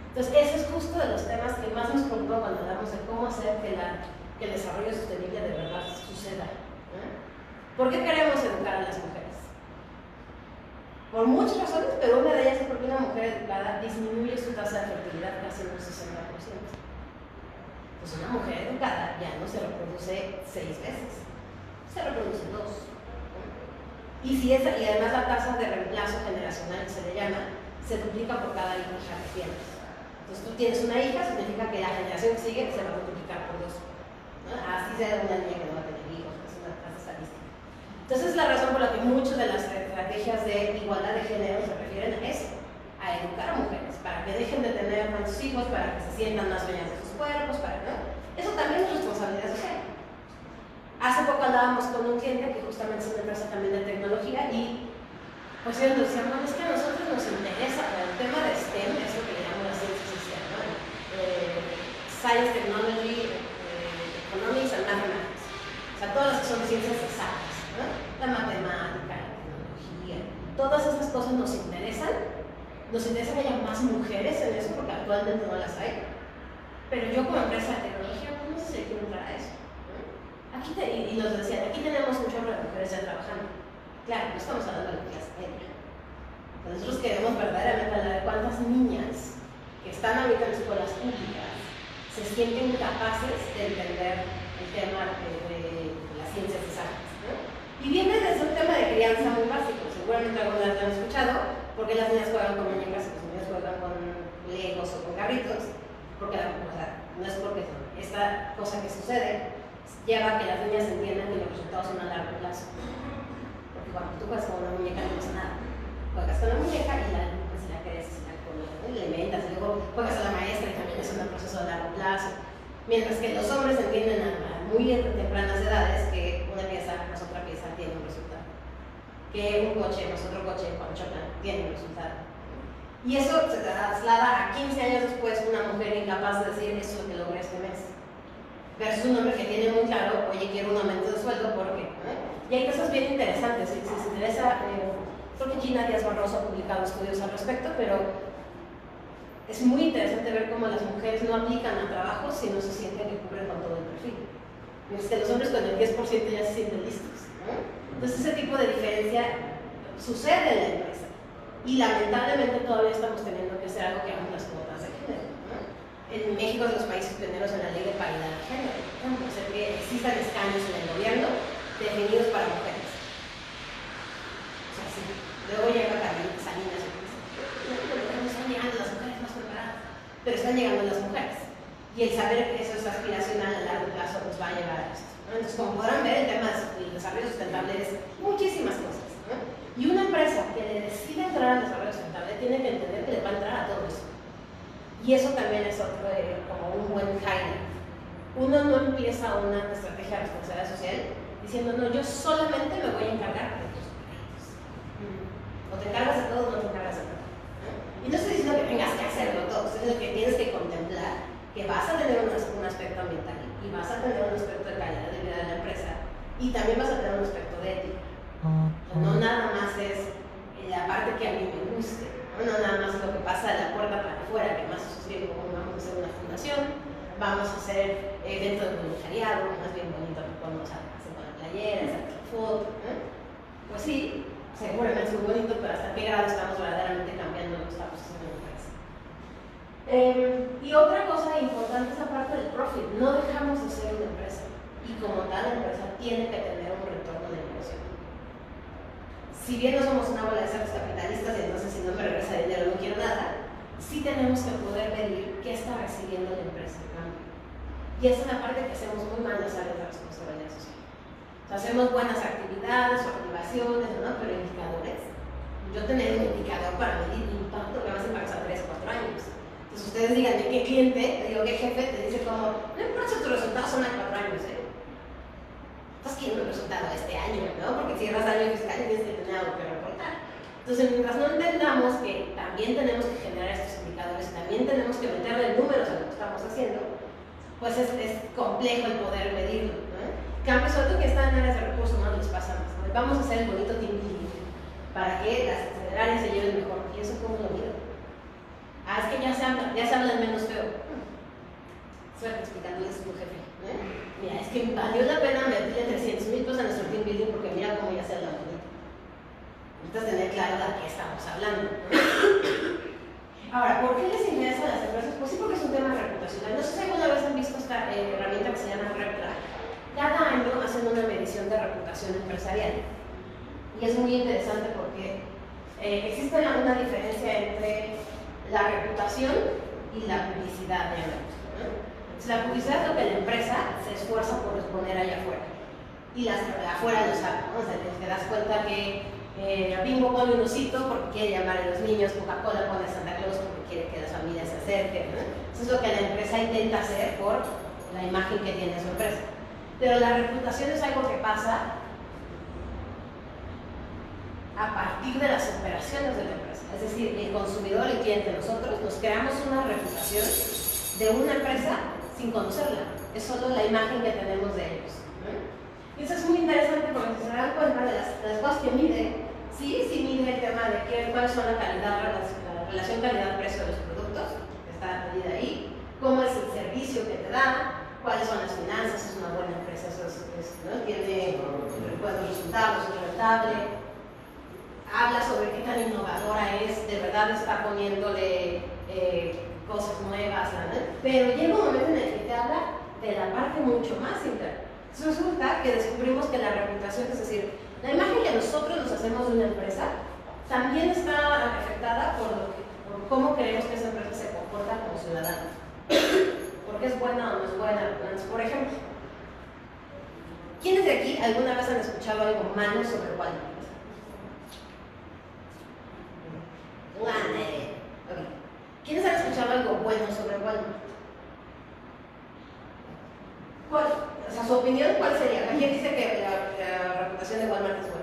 Entonces, ese es justo de los temas que más nos preocupa cuando hablamos de cómo hacer que el desarrollo sostenible de verdad suceda. ¿Por qué queremos educar a las mujeres? Por muchas razones, pero una de ellas es porque una mujer educada disminuye su tasa de fertilidad casi en un 60%. Pues una mujer educada ya no se reproduce 6 veces, se reproduce 2. Y además la tasa de reemplazo generacional, que se le llama, se duplica por cada hija que tienes. Entonces tú tienes una hija, significa que la generación que sigue se va a multiplicar por 2. ¿No? Así sea una niña que no va a tener hijos, es una tasa estadística. Entonces es la razón por la que muchas de las estrategias de igualdad de género se refieren a eso, a educar a mujeres, para que dejen de tener tantos hijos, para que se sientan más dueñas de sus cuerpos, ¿no? Eso también es responsabilidad social. Hace poco hablábamos con un cliente que justamente es una empresa también de tecnología y pues ellos nos decían, bueno, es que a nosotros nos interesa el tema de STEM, es lo que le llamamos la ciencia social, ¿no? Science, Technology, Economics and Mathematics. O sea, todas las que son ciencias exactas, ¿no? La matemática, la tecnología, todas estas cosas nos interesan. Nos interesa que haya más mujeres en eso porque actualmente no las hay. Pero yo como empresa de tecnología, pues no sé si le quiero entrar a eso. Aquí y nos decían, aquí tenemos un chorro de mujeres ya trabajando. Claro, no estamos hablando de la clase media. Nosotros queremos verdaderamente hablar de cuántas niñas que están ahorita en escuelas públicas se sienten capaces de entender el tema de las ciencias exactas, ¿no? Y viene desde un tema de crianza muy básico. Seguramente algunas lo han escuchado, porque las niñas juegan con muñecas y los niños juegan con legos o con carritos, porque no es porque esta cosa que sucede lleva a que las niñas entiendan que los resultados son a largo plazo. Porque cuando tú juegas con una muñeca no pasa nada. Juegas con la muñeca y pues, la creces, la alimentas, y luego juegas a la maestra y también es un proceso a largo plazo. Mientras que los hombres entienden a muy tempranas edades que una pieza más otra pieza tiene un resultado. Que un coche más otro coche cuando chocan tiene un resultado. Y eso se traslada a 15 años después una mujer incapaz de decir eso es lo que logré este mes. Versus un hombre que tiene muy claro, oye, quiero un aumento de sueldo, ¿por qué? Y hay cosas bien interesantes. Si les interesa, creo que Gina Díaz Barroso ha publicado estudios al respecto, pero es muy interesante ver cómo las mujeres no aplican a trabajos si no se sienten que cubren con todo el perfil. Mientras que los hombres con el 10% ya se sienten listos, ¿no? Entonces ese tipo de diferencia sucede en la empresa. Y lamentablemente todavía estamos teniendo que hacer algo que hagamos las cuotas de género, ¿no? En México es de los países pioneros en la ley de paridad de género, ¿no? O sea, que existan escaños en el gobierno definidos para mujeres. O sea, sí. Luego llega Salinas y dice, no están llegando las mujeres más preparadas, pero están llegando las mujeres. Y el saber que eso es aspiracional a largo plazo nos va a llevar a esto, ¿no? Entonces, como podrán ver, el tema del desarrollo sustentable es muchísimas cosas, ¿no? Y una empresa que le decide entrar al desarrollo sustentable tiene que entender que le va a entrar a todo eso. Y eso también es otro, como un buen highlight. Uno no empieza una estrategia de responsabilidad social diciendo, no, yo solamente me voy a encargar de tus mujeres. O te encargas de todo o no te encargas de todo. Y no estoy diciendo que tengas que hacerlo todo, estoy diciendo que tienes que contemplar que vas a tener un aspecto ambiental y vas a tener un aspecto de calidad de vida de la empresa y también vas a tener un aspecto de ética. No nada más es la parte que a mí me guste, no nada más lo que pasa de la puerta para afuera, que más eso es bien como vamos a hacer una fundación, vamos a hacer evento de voluntariado, más bien bonito que podemos hacer con la playera, sacar la foto. Pues sí, seguramente es muy bonito, pero hasta qué grado estamos verdaderamente cambiando lo que estamos haciendo en la empresa. Y otra cosa importante es la parte del profit. No dejamos de ser una empresa y como tal la empresa tiene que tener un retorno de inversión. Si bien no somos una bola de sacos capitalistas y entonces si no me regresa dinero no quiero nada, sí tenemos que poder medir qué está recibiendo la empresa en cambio. Y esa es la parte que hacemos muy mal en las áreas de responsabilidad social. O sea, hacemos buenas actividades, activaciones, ¿no? Pero indicadores. Yo tener un indicador para medir el impacto que vas a impactar a 3 o 4 años. Entonces ustedes díganme qué cliente, digo qué jefe te dice como, no importa si tus resultados son a 4 años, estás queriendo el resultado este año, ¿no? Porque cierras año fiscal y tienes que tener algo que reportar. Entonces, mientras no entendamos que también tenemos que generar estos indicadores, también tenemos que meterle números a lo que estamos haciendo, pues es complejo el poder medirlo, ¿no? Cambios otro que están en áreas de recursos humanos les pasa más, ¿no? Vamos a hacer el bonito team building para que las áreas se lleven mejor. ¿Y eso cómo lo mido? Es que ya se hablan menos feo. Suerte explicándoles a tu jefe. Mira, es que valió la pena meterle 300,000 pesos a nuestro team building porque mira cómo ya se habla bonito. Necesitas tener claro de qué estamos hablando. Ahora, ¿por qué les interesa a las empresas? Pues sí, porque es un tema reputacional. No sé si alguna vez han visto esta herramienta que se llama Reptra. Cada año hacen una medición de reputación empresarial. Y es muy interesante porque existe una diferencia entre la reputación y la publicidad de la empresa, ¿no? La publicidad es lo que la empresa se esfuerza por exponer allá afuera. Y las de afuera lo saben, ¿no? O sea, te das cuenta que Bimbo pone un osito porque quiere llamar a los niños, Coca-Cola pone a Santa Claus porque quiere que las familias se acerquen, ¿no? Eso es lo que la empresa intenta hacer por la imagen que tiene su empresa. Pero la reputación es algo que pasa a partir de las operaciones de la empresa. Es decir, el consumidor, el cliente, nosotros nos creamos una reputación de una empresa sin conocerla. Es solo la imagen que tenemos de ellos, ¿no? Y eso es muy interesante porque si se dan cuenta de las cosas que mide, sí mide el tema de cuáles son la relación calidad-precio de los productos, que está medida ahí, cómo es el servicio que te da, cuáles son las finanzas, es una buena empresa, ¿no? Tiene buenos resultados, es rentable. Habla sobre qué tan innovadora es, de verdad está poniéndole cosas nuevas, ¿no? Pero llega un momento en el que te habla de la parte mucho más interna. Resulta que descubrimos que la reputación, es decir, la imagen que nosotros nos hacemos de una empresa, también está afectada por cómo creemos que esa empresa se comporta como ciudadana. Porque es buena o no es buena. Por ejemplo, ¿quiénes de aquí alguna vez han escuchado algo malo sobre Walmart? Okay. ¿Quiénes han escuchado algo bueno sobre Walmart? ¿Cuál? O sea, su opinión, ¿cuál sería? ¿Quién dice que la reputación de Walmart es buena?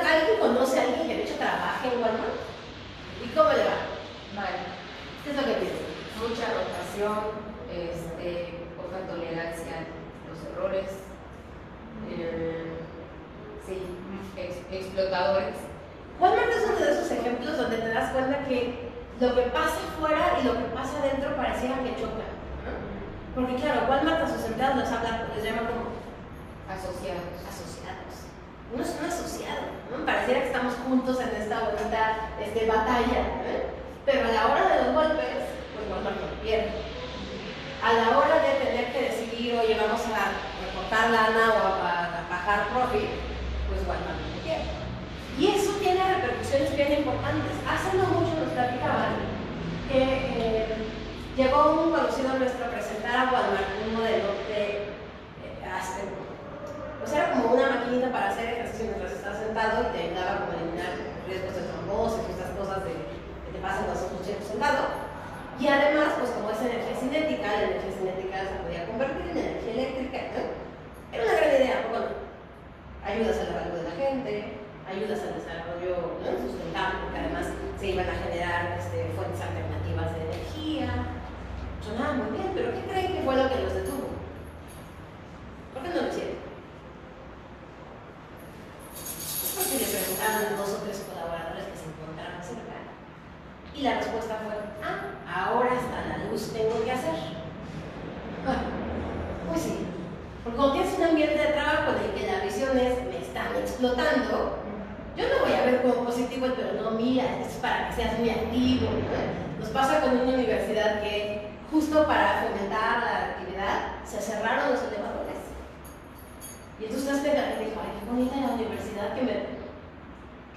¿Alguien conoce a alguien que de hecho trabaje en Walmart? ¿Y cómo le va? Mal. ¿Qué es lo que piensa? Mucha rotación, poca tolerancia a los errores, explotadores. Walmart es uno de esos ejemplos donde te das cuenta que lo que pasa afuera y lo que pasa adentro pareciera que chocan, ¿no? Porque claro, Walmart a sus empleados les llama como Asociados. Uno es un asociado, ¿no? Pareciera que estamos juntos en esta bonita batalla, ¿eh? Pero a la hora de los golpes, pues Walmart no pierde. A la hora de tener que decidir, oye, vamos a recortar lana o a bajar profit, pues Walmart no pierde. Y eso tiene repercusiones bien importantes. Hace no mucho nos platicaban que llegó un conocido nuestro a presentar a Walmart un modelo de pues era como una maquinita para hacer ejercicio mientras estás sentado y te ayudaba como a eliminar riesgos de trombosis y estas cosas que te pasan cuando estás mucho tiempo sentado. Y además, pues como es energía cinética, la energía cinética se podía convertir en energía eléctrica, ¿no? Era una gran idea, ¿no? ayudas al trabajo de la gente, ayudas al desarrollo, ¿no?, sustentable, porque además se iban a generar fuentes alternativas de energía. Sonaba muy bien, pero ¿qué creen que fue lo que los detuvo? ¿Por qué no lo hicieron? Es porque le preguntaron a 2 o 3 colaboradores que se encontraban cerca. Y la respuesta fue, ahora hasta la luz tengo que hacer. Bueno, pues sí. Porque cuando tienes un ambiente de trabajo en el que la visión es, me están explotando, yo no voy a ver como positivo el, pero no, mira, es para que seas muy activo, ¿no? Nos pasa con una universidad que justo para fomentar la actividad se cerraron los elevadores. Y entonces usted dijo, ay, qué bonita la universidad que me...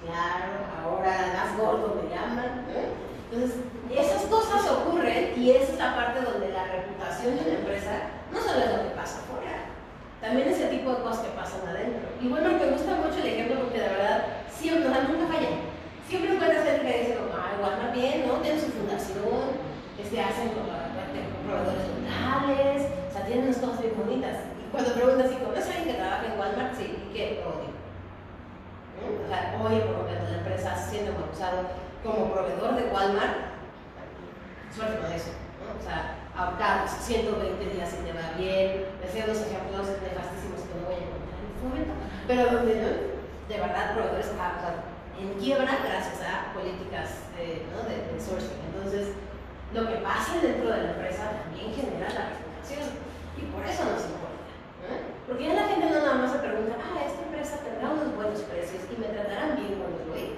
Claro, ahora más gordo me llaman, ¿no? Entonces, esas cosas ocurren y esa es la parte donde la reputación de una empresa no solo es lo que pasa afuera, también ese tipo de cosas que pasan adentro. Y bueno, me gusta mucho el ejemplo porque de verdad siempre, nunca falla. Siempre puede ser que dice como, Walmart bien, ¿no? Tiene su fundación, hacen proveedores locales, o sea, tienen unas cosas bien bonitas. Y cuando preguntas si conoces a alguien que trabaja en Walmart, sí, ¿y qué? Odio. O sea, oye por completo la empresa siendo abusado como proveedor de Walmart, suerte con eso, ¿no? O sea, ahorcados 120 días si te va bien, decía unos ejemplos nefastísimos que no voy a encontrar en este momento, pero donde no, de verdad proveedores en quiebra gracias a políticas ¿no?, de sourcing. Entonces, lo que pasa dentro de la empresa también genera la reputación y por eso nos importa, ¿no? Porque ya la gente no nada más se pregunta, esta empresa tendrá unos buenos precios y me tratarán bien cuando voy.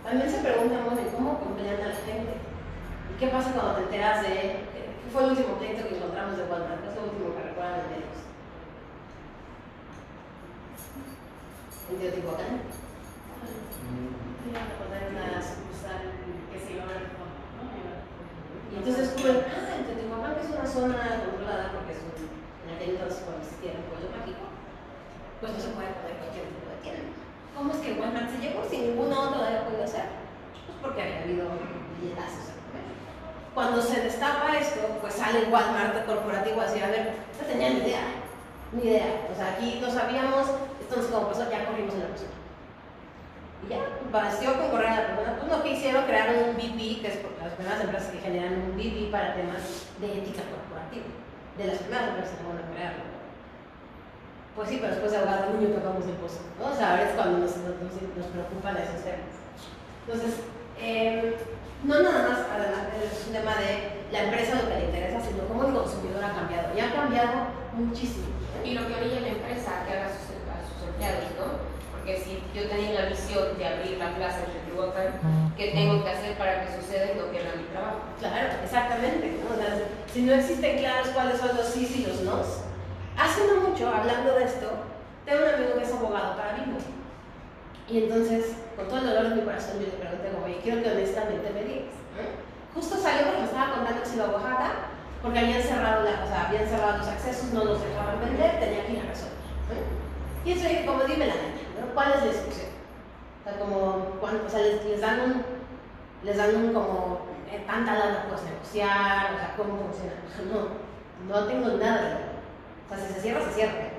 También se pregunta, bueno, ¿cómo complementan a la gente? ¿Y qué pasa cuando te enteras de qué fue el último pleito que encontramos de Walmart? ¿Qué es lo último que recuerdan en medios? ¿En Teotihuacán? Iban a poner una sucursal que se iba a ver, ¿no? Y entonces descubren, en Teotihuacán, que es una zona controlada porque es en aquel entonces cuando existía el pueblo mágico, pues no se puede poner cualquier tipo de tienda. ¿Cómo es que Walmart se llegó sin ninguna otra había podido hacer? Pues porque había habido billetazos. Cuando se destapa esto, pues sale Walmart corporativo a decir, a ver, no tenía ni idea. O sea, aquí no sabíamos, esto no sé cómo pasó, ya corrimos en la persona. Y ya, bastó con correr a la persona. Pues lo que hicieron, crearon un VP, que es las primeras empresas que generan un VP para temas de ética corporativa. De las primeras empresas que van a crearlo. Pues sí, pero después de ahogar al niño tocamos el pozo, ¿no? O sea, ahora es cuando nos preocupan esos temas. Entonces, no nada más, además, es un tema de la empresa lo que le interesa, sino cómo el consumidor ha cambiado. Y ha cambiado muchísimo. Y lo que orilla la empresa que haga a sus empleados, ¿no? Porque si yo tenía la misión de abrir la plaza en Teotihuacán, ¿qué tengo que hacer para que suceda y no pierda mi trabajo? Claro, exactamente, ¿no? O sea, si no existen claros cuáles son los sís y los nos. Hace no mucho, hablando de esto, tengo un amigo que es abogado para Bimbo. Y entonces, con todo el dolor de mi corazón, yo le pregunté, oye, quiero que honestamente me digas. Justo salió porque me estaba contando que se iba a Oaxaca, porque habían cerrado los accesos, no los dejaban vender, tenía que ir a resolver. Y eso dije, como dime la neta, ¿no? ¿Cuál es la discusión? O sea, como, o sea, les dan un como, tanta lana puedes negociar, o sea, ¿cómo funciona? No tengo nada de verdad. O sea, si se cierra, se cierra.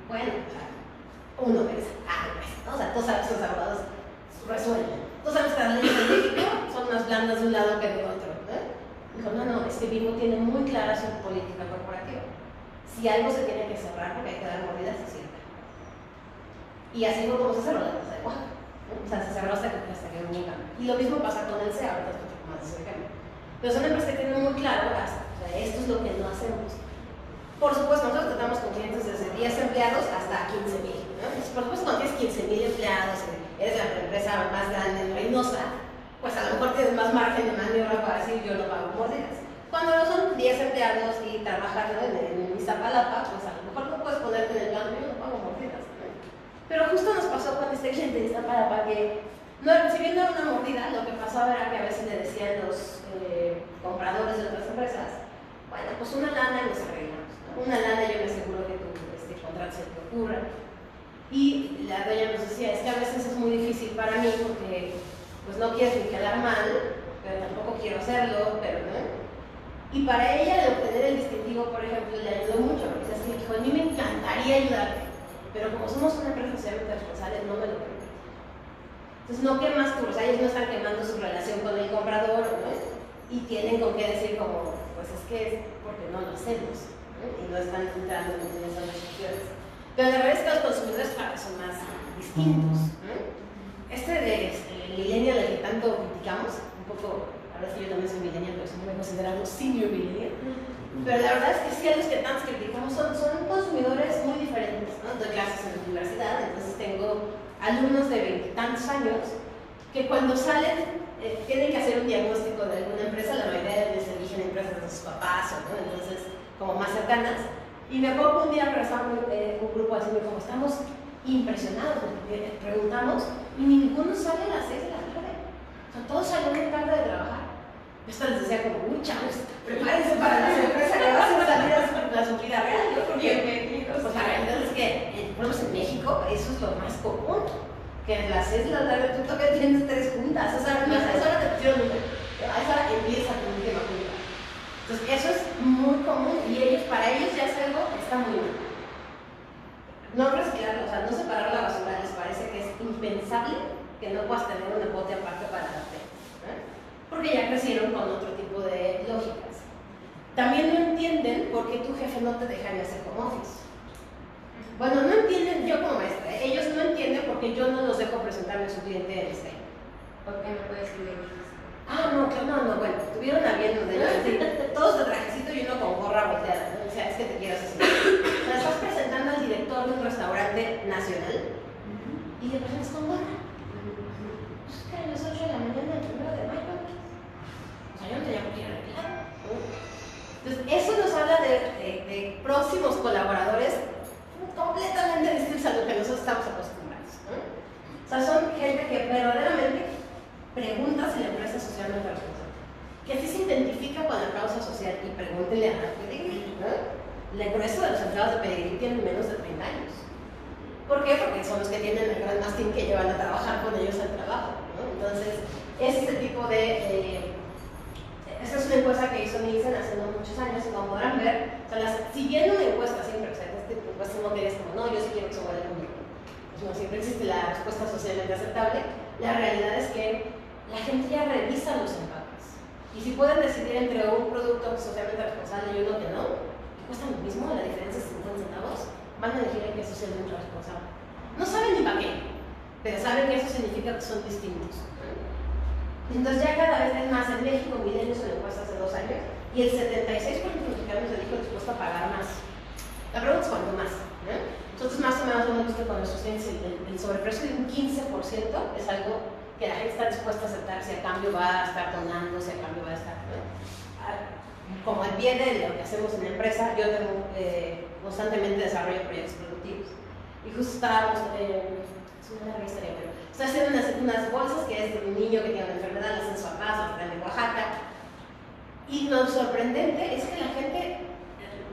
Bueno, o sea, uno piensa, pues, ¿no? O sea, todos sabes que los abogados resuelven. Todos sabes que las leyes de México son más blandas de un lado que de otro. Dijo, no, es que Bimbo tiene muy clara su política corporativa. Si algo se tiene que cerrar porque hay que dar mordidas, se cierra. Y así fue como se cerró la plaza de Oaxaca. O sea, se cerró hasta que hubo un cambio. Y lo mismo pasa con el CEA, ahorita es un poco más de ese ejemplo. Pero son empresas que tienen muy claro, o sea, esto es lo que no hacemos. Por supuesto, nosotros tratamos con clientes desde 10 empleados hasta 15,000. ¿No? Por supuesto, cuando tienes 15,000 empleados, eres la empresa más grande, reinosa, pues a lo mejor tienes más margen de maniobra para decir yo no pago mordidas. Cuando son 10 empleados y trabajan, ¿no?, en Iztapalapa, pues a lo mejor no puedes ponerte en el plano, yo no pago mordidas. ¿No? Pero justo nos pasó con este cliente de Iztapalapa que, si bien no era una mordida, lo que pasaba era que a veces le decían los compradores de otras empresas, bueno, pues una lana y nos arreglamos. Una lana yo me aseguro que tu contrato se te ocurra. Y la dueña nos decía, es que a veces es muy difícil para mí porque pues no quieres ni quedar mal, pero tampoco quiero hacerlo, pero ¿no? Y para ella el obtener el distintivo, por ejemplo, le ayudó mucho, porque es que dijo, a mí me encantaría ayudarte, pero como somos una empresa socialmente responsable, no me lo permite. Entonces no quemas tu, o sea, ellos no están quemando su relación con el comprador, ¿no? Y tienen con qué decir como, pues es que es porque no lo hacemos, ¿no? Y no están entrando en esas restricciones. Pero la verdad es que los consumidores cada vez son más distintos, ¿no? El millennial al que tanto criticamos, un poco, la verdad es que yo también soy millennial, pero sí me consideramos senior millennial. Pero la verdad es que sí, a los que tantos criticamos son consumidores muy diferentes, ¿no? Doy clases en la universidad, entonces tengo alumnos de 20 y tantos años que cuando salen tienen que hacer un diagnóstico de alguna empresa, la mayoría de ellos eligen empresas de sus papás, ¿no? Entonces como más cercanas. Y me acuerdo que un día regresaba un grupo así, como estamos impresionados, porque preguntamos y ninguno sale a las 6 de la tarde. O sea, todos salen muy tarde de trabajar. Esto les decía como, uy, chavos, prepárense para la sorpresa que va a hacer salir a su vida real, ¿no? Porque, pues la realidad es que, por lo menos en México, eso es lo más común. Que a las 6 de la tarde tú todavía tienes 3 juntas, o sea, a esa hora te pusieron un a esa hora empieza tu última junta. Entonces, eso es muy común y para ellos ya es algo que está muy bien. No reciclarlo, o sea, no separar la basura les parece que es impensable que no puedas tener una bote aparte para darte, ¿eh? Porque ya crecieron con otro tipo de lógicas. También no entienden por qué tu jefe no te deja ni hacer home office. Bueno, no entienden, yo como maestra, ellos no entienden por qué yo no los dejo presentarme a su cliente en Skype. ¿Por qué no puedes escribir? No, bueno, tuvieron a bien donde ellos así, todos de trajecito y uno con gorra volteada, ¿no? O sea, es que te quiero asesinar. O sea, estás presentando al director de un restaurante nacional y le presentas con gorra. Pues que a las 8 de la mañana del 1 de mayo. O sea, yo no tenía por qué arreglar. Entonces, eso nos habla de próximos colaboradores completamente distintos a lo que nosotros estamos acostumbrados, ¿no? O sea, son gente que verdaderamente pregunta si la empresa es socialmente responsable, que sí se identifica con la causa social y pregúntenle a Pedigrí, ¿no? El grueso de los empleados de Pedigrí tienen menos de 30 años. ¿Por qué? Porque son los que tienen el gran mastín que llevan a trabajar con ellos al trabajo, ¿no? Entonces, ese tipo de... esta es una encuesta que hizo Nielsen hace no muchos años, y como podrán ver, o sea, siguiendo una encuesta siempre, o sea, este encuesta no querías como, no, yo sí quiero que se vaya conmigo. Pues no, siempre existe la respuesta socialmente aceptable. La realidad es que la gente ya revisa los empaques. Y si pueden decidir entre un producto socialmente responsable y uno que no, que cuesta lo mismo, la diferencia es 50 centavos, van a elegir el que es socialmente responsable. No saben ni para qué, pero saben que eso significa que son distintos. Entonces ya cada vez es más. En México, Milenio hizo una encuesta hace 2 años y el 76% de los mexicanos se dijo dispuesto a pagar más. La pregunta es cuánto más, ¿no? Nosotros más o menos hemos visto con nuestros clientes el sobreprecio de un 15% es algo que la gente está dispuesta a aceptar si a cambio va a estar donando, si a cambio va a estar, ¿no? Como al pie de lo que hacemos en la empresa, yo tengo constantemente desarrollo proyectos productivos. Y justo estábamos, es una larga historia, pero estoy haciendo unas bolsas que es de un niño que tiene una enfermedad, las en su papá, en Oaxaca. Y lo sorprendente es que la gente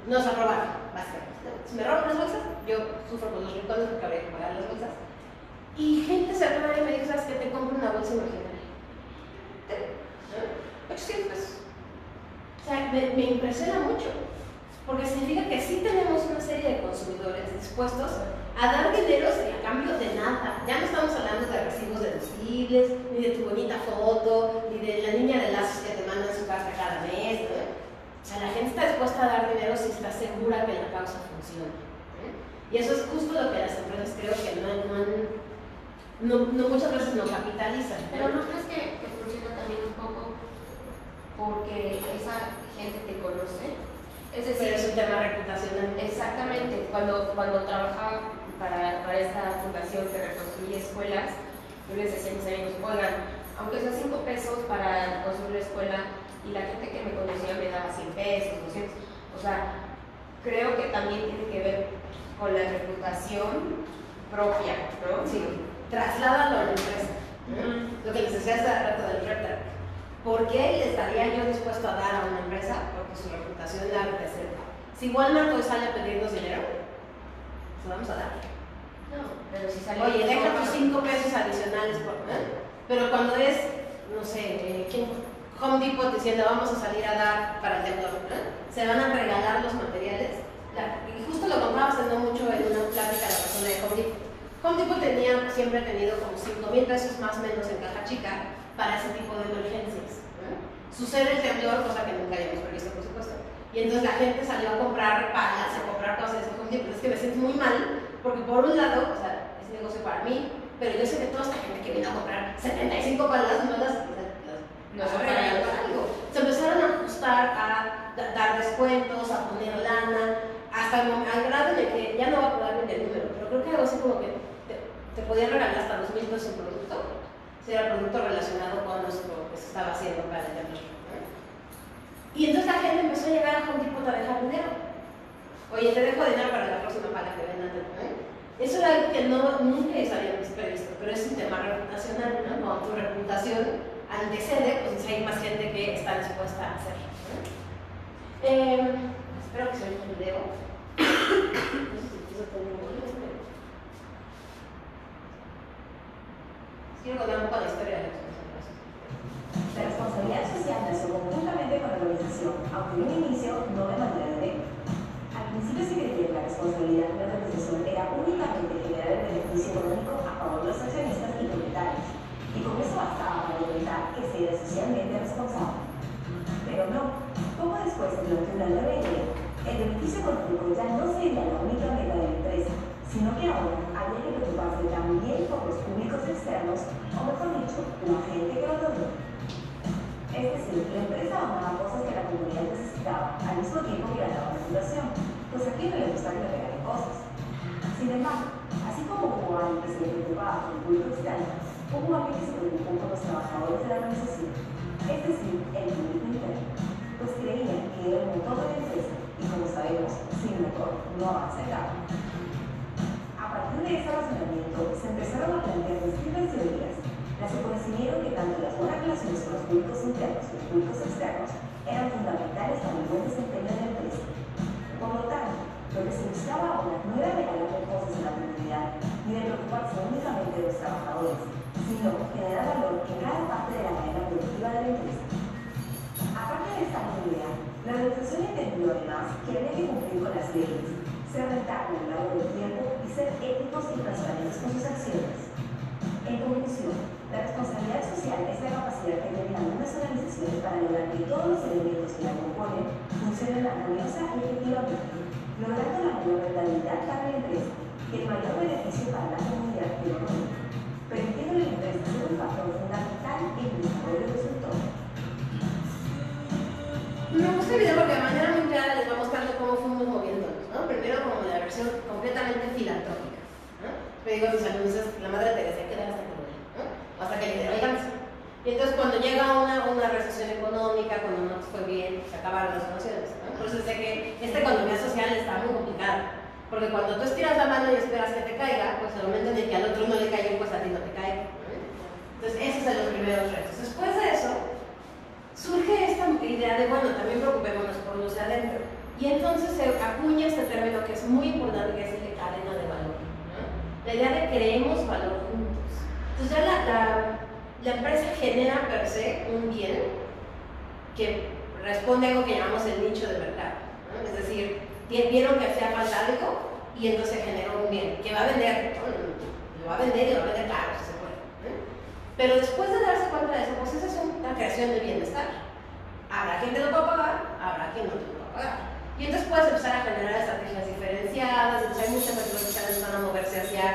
nos aprobaron, básicamente, ¿no? Si me roban las bolsas, yo sufro con los rincones porque habría que pagar las bolsas. Y gente cercana y me dijo, ¿sabes qué? Te compro una bolsa imaginaria. 800 pesos. O sea, me impresiona mucho, porque significa que sí tenemos una serie de consumidores dispuestos a dar dinero a cambio de nada. Ya no estamos hablando de recibos deducibles, ni de tu bonita foto, ni de la niña de lazos que te mandan su carta cada mes, ¿no? O sea, la gente está dispuesta a dar dinero si está segura que la causa funciona, ¿no? Y eso es justo lo que las empresas creo que muchas veces no capitalizan. Pero ¿no crees que funciona también un poco porque esa gente te conoce? Es decir, pero es un tema reputacional. Exactamente. Cuando trabajaba para esta fundación que reconstruye escuelas, yo les decía a mis amigos, oigan, aunque sea 5 pesos para construir la escuela, y la gente que me conocía me daba 100 pesos, 200. O sea, creo que también tiene que ver con la reputación propia, ¿no? Sí, trasládalo a la empresa. Lo que les decía hace rato del reptar. ¿Por qué le estaría yo dispuesto a dar a una empresa? Porque su reputación la representa. Si Walmart hoy sale a pedirnos dinero, ¿se lo vamos a dar? No, pero si sale... Oye, deja tus 5 pesos adicionales, pero cuando es, no sé, Home Depot diciendo vamos a salir a dar para el deudor, se van a regalar los materiales, y justo lo contaba haciendo mucho en una plática a la persona de Home Depot. Home Depot siempre ha tenido como 5,000 pesos más o menos en caja chica para ese tipo de emergencias. Sucede el temblor, cosa que nunca habíamos previsto, por supuesto. Y entonces la gente salió a comprar palas, a comprar cosas de Home Depot. Es que me siento muy mal, porque por un lado, o sea, es negocio para mí, pero yo sé que toda esta gente que vino a comprar 75 palas no las regalaron para algo. Se empezaron a ajustar, a dar descuentos, a poner lana, hasta al grado de que ya no va a poder meter el número, pero creo que algo así como que te podían regalar hasta 2,000 pesos en producto, si era producto relacionado con lo que se estaba haciendo para el temblor. Y entonces la gente empezó a llegar a Home Depot a dejar dinero. Oye, te dejo dinero para la próxima pala que vendan. Eso era algo que nunca habíamos previsto, pero es un tema reputacional, ¿no? Cuando tu reputación antecede, pues hay más gente que está dispuesta a hacerlo. Espero que se oiga el video. No sé si quiso poner un video, pero... Quiero contar un poco la historia de los personajes. La responsabilidad social nació conjuntamente con la organización, aunque en un inicio no de manera directa. Al principio se creía que la responsabilidad de la organización era únicamente generar el beneficio económico a favor de los accionistas y propietarios, y con eso bastaba para decretar que se era socialmente responsable. Pero no, poco después de una nueva idea, el beneficio económico ya no sería la única meta de la empresa, sino que ahora había que preocuparse también por los públicos externos, o mejor dicho, la gente que lo donó. Es decir, la empresa donaba cosas que la comunidad necesitaba al mismo tiempo que ganaba reputación, pues a quién no le gusta que le regalen cosas. Sin embargo, así como hubo alguien que se preocupaba por el público externo, hubo alguien que se preocupó por los trabajadores de la organización, es decir, el público interno, pues creían que era el motor de la empresa y, como sabemos, sin motor no avanza el carro. A partir de ese razonamiento se empezaron a plantear distintas teorías, las que coincidieron que tanto las buenas relaciones con los públicos internos y los públicos externos eran fundamentales para el buen desempeño de la empresa. Por lo tanto, lo que se buscaba ahora no era regalarle cosas a la comunidad, ni de preocuparse únicamente de los trabajadores, sino generar valor en cada parte de la cadena productiva de la empresa. Aparte de esta idea, la organización entendió además que había que cumplir con las leyes, ser rentable a lo largo del tiempo y ser éticos y transparentes con sus acciones. En conclusión, la responsabilidad social es la capacidad que tienen algunas organizaciones para lograr que todos los elementos que la componen funcionen armoniosa y efectivamente, logrando la mayor rentabilidad para la empresa y el mayor beneficio para la comunidad que lo rodea, permitiendo a la empresa ser un factor fundamental en el desarrollo de su entorno. Me gusta el video porque de manera muy clara les va mostrando cómo fuimos moviéndonos, ¿no? Primero como la versión completamente filantrópica, ¿no? Me digo a mis alumnos, la madre Teresa, hay que dar hasta que muera, ¿no? Hasta que le dé alcance. Y entonces cuando llega una recesión económica, cuando no nos fue bien, se acabaron las donaciones, ¿no? Por eso sé que esta economía social está muy complicada, porque cuando tú estiras la mano y esperas que te caiga, pues el momento en el que al otro no le caiga, pues a ti no te cae, ¿no? Entonces esos son los primeros retos. Después de eso, surge esta idea de, bueno, también preocupémonos por los de adentro. Y entonces se acuña este término que es muy importante, que es el de cadena de valor, ¿no? La idea de creemos valor juntos. Entonces ya la empresa genera per se un bien que responde a algo que llamamos el nicho de mercado, ¿no? Es decir, vieron que hacía falta algo y entonces generó un bien que va a vender, ¿no? Lo va a vender y lo va a vender caro si se puede, ¿no? Pero después de darse cuenta de eso, pues esa es una creación de bienestar. Habrá quien te lo va a pagar, habrá quien no te lo va a pagar. Y entonces puedes empezar a generar estrategias diferenciadas. Entonces hay muchas personas que están a moverse hacia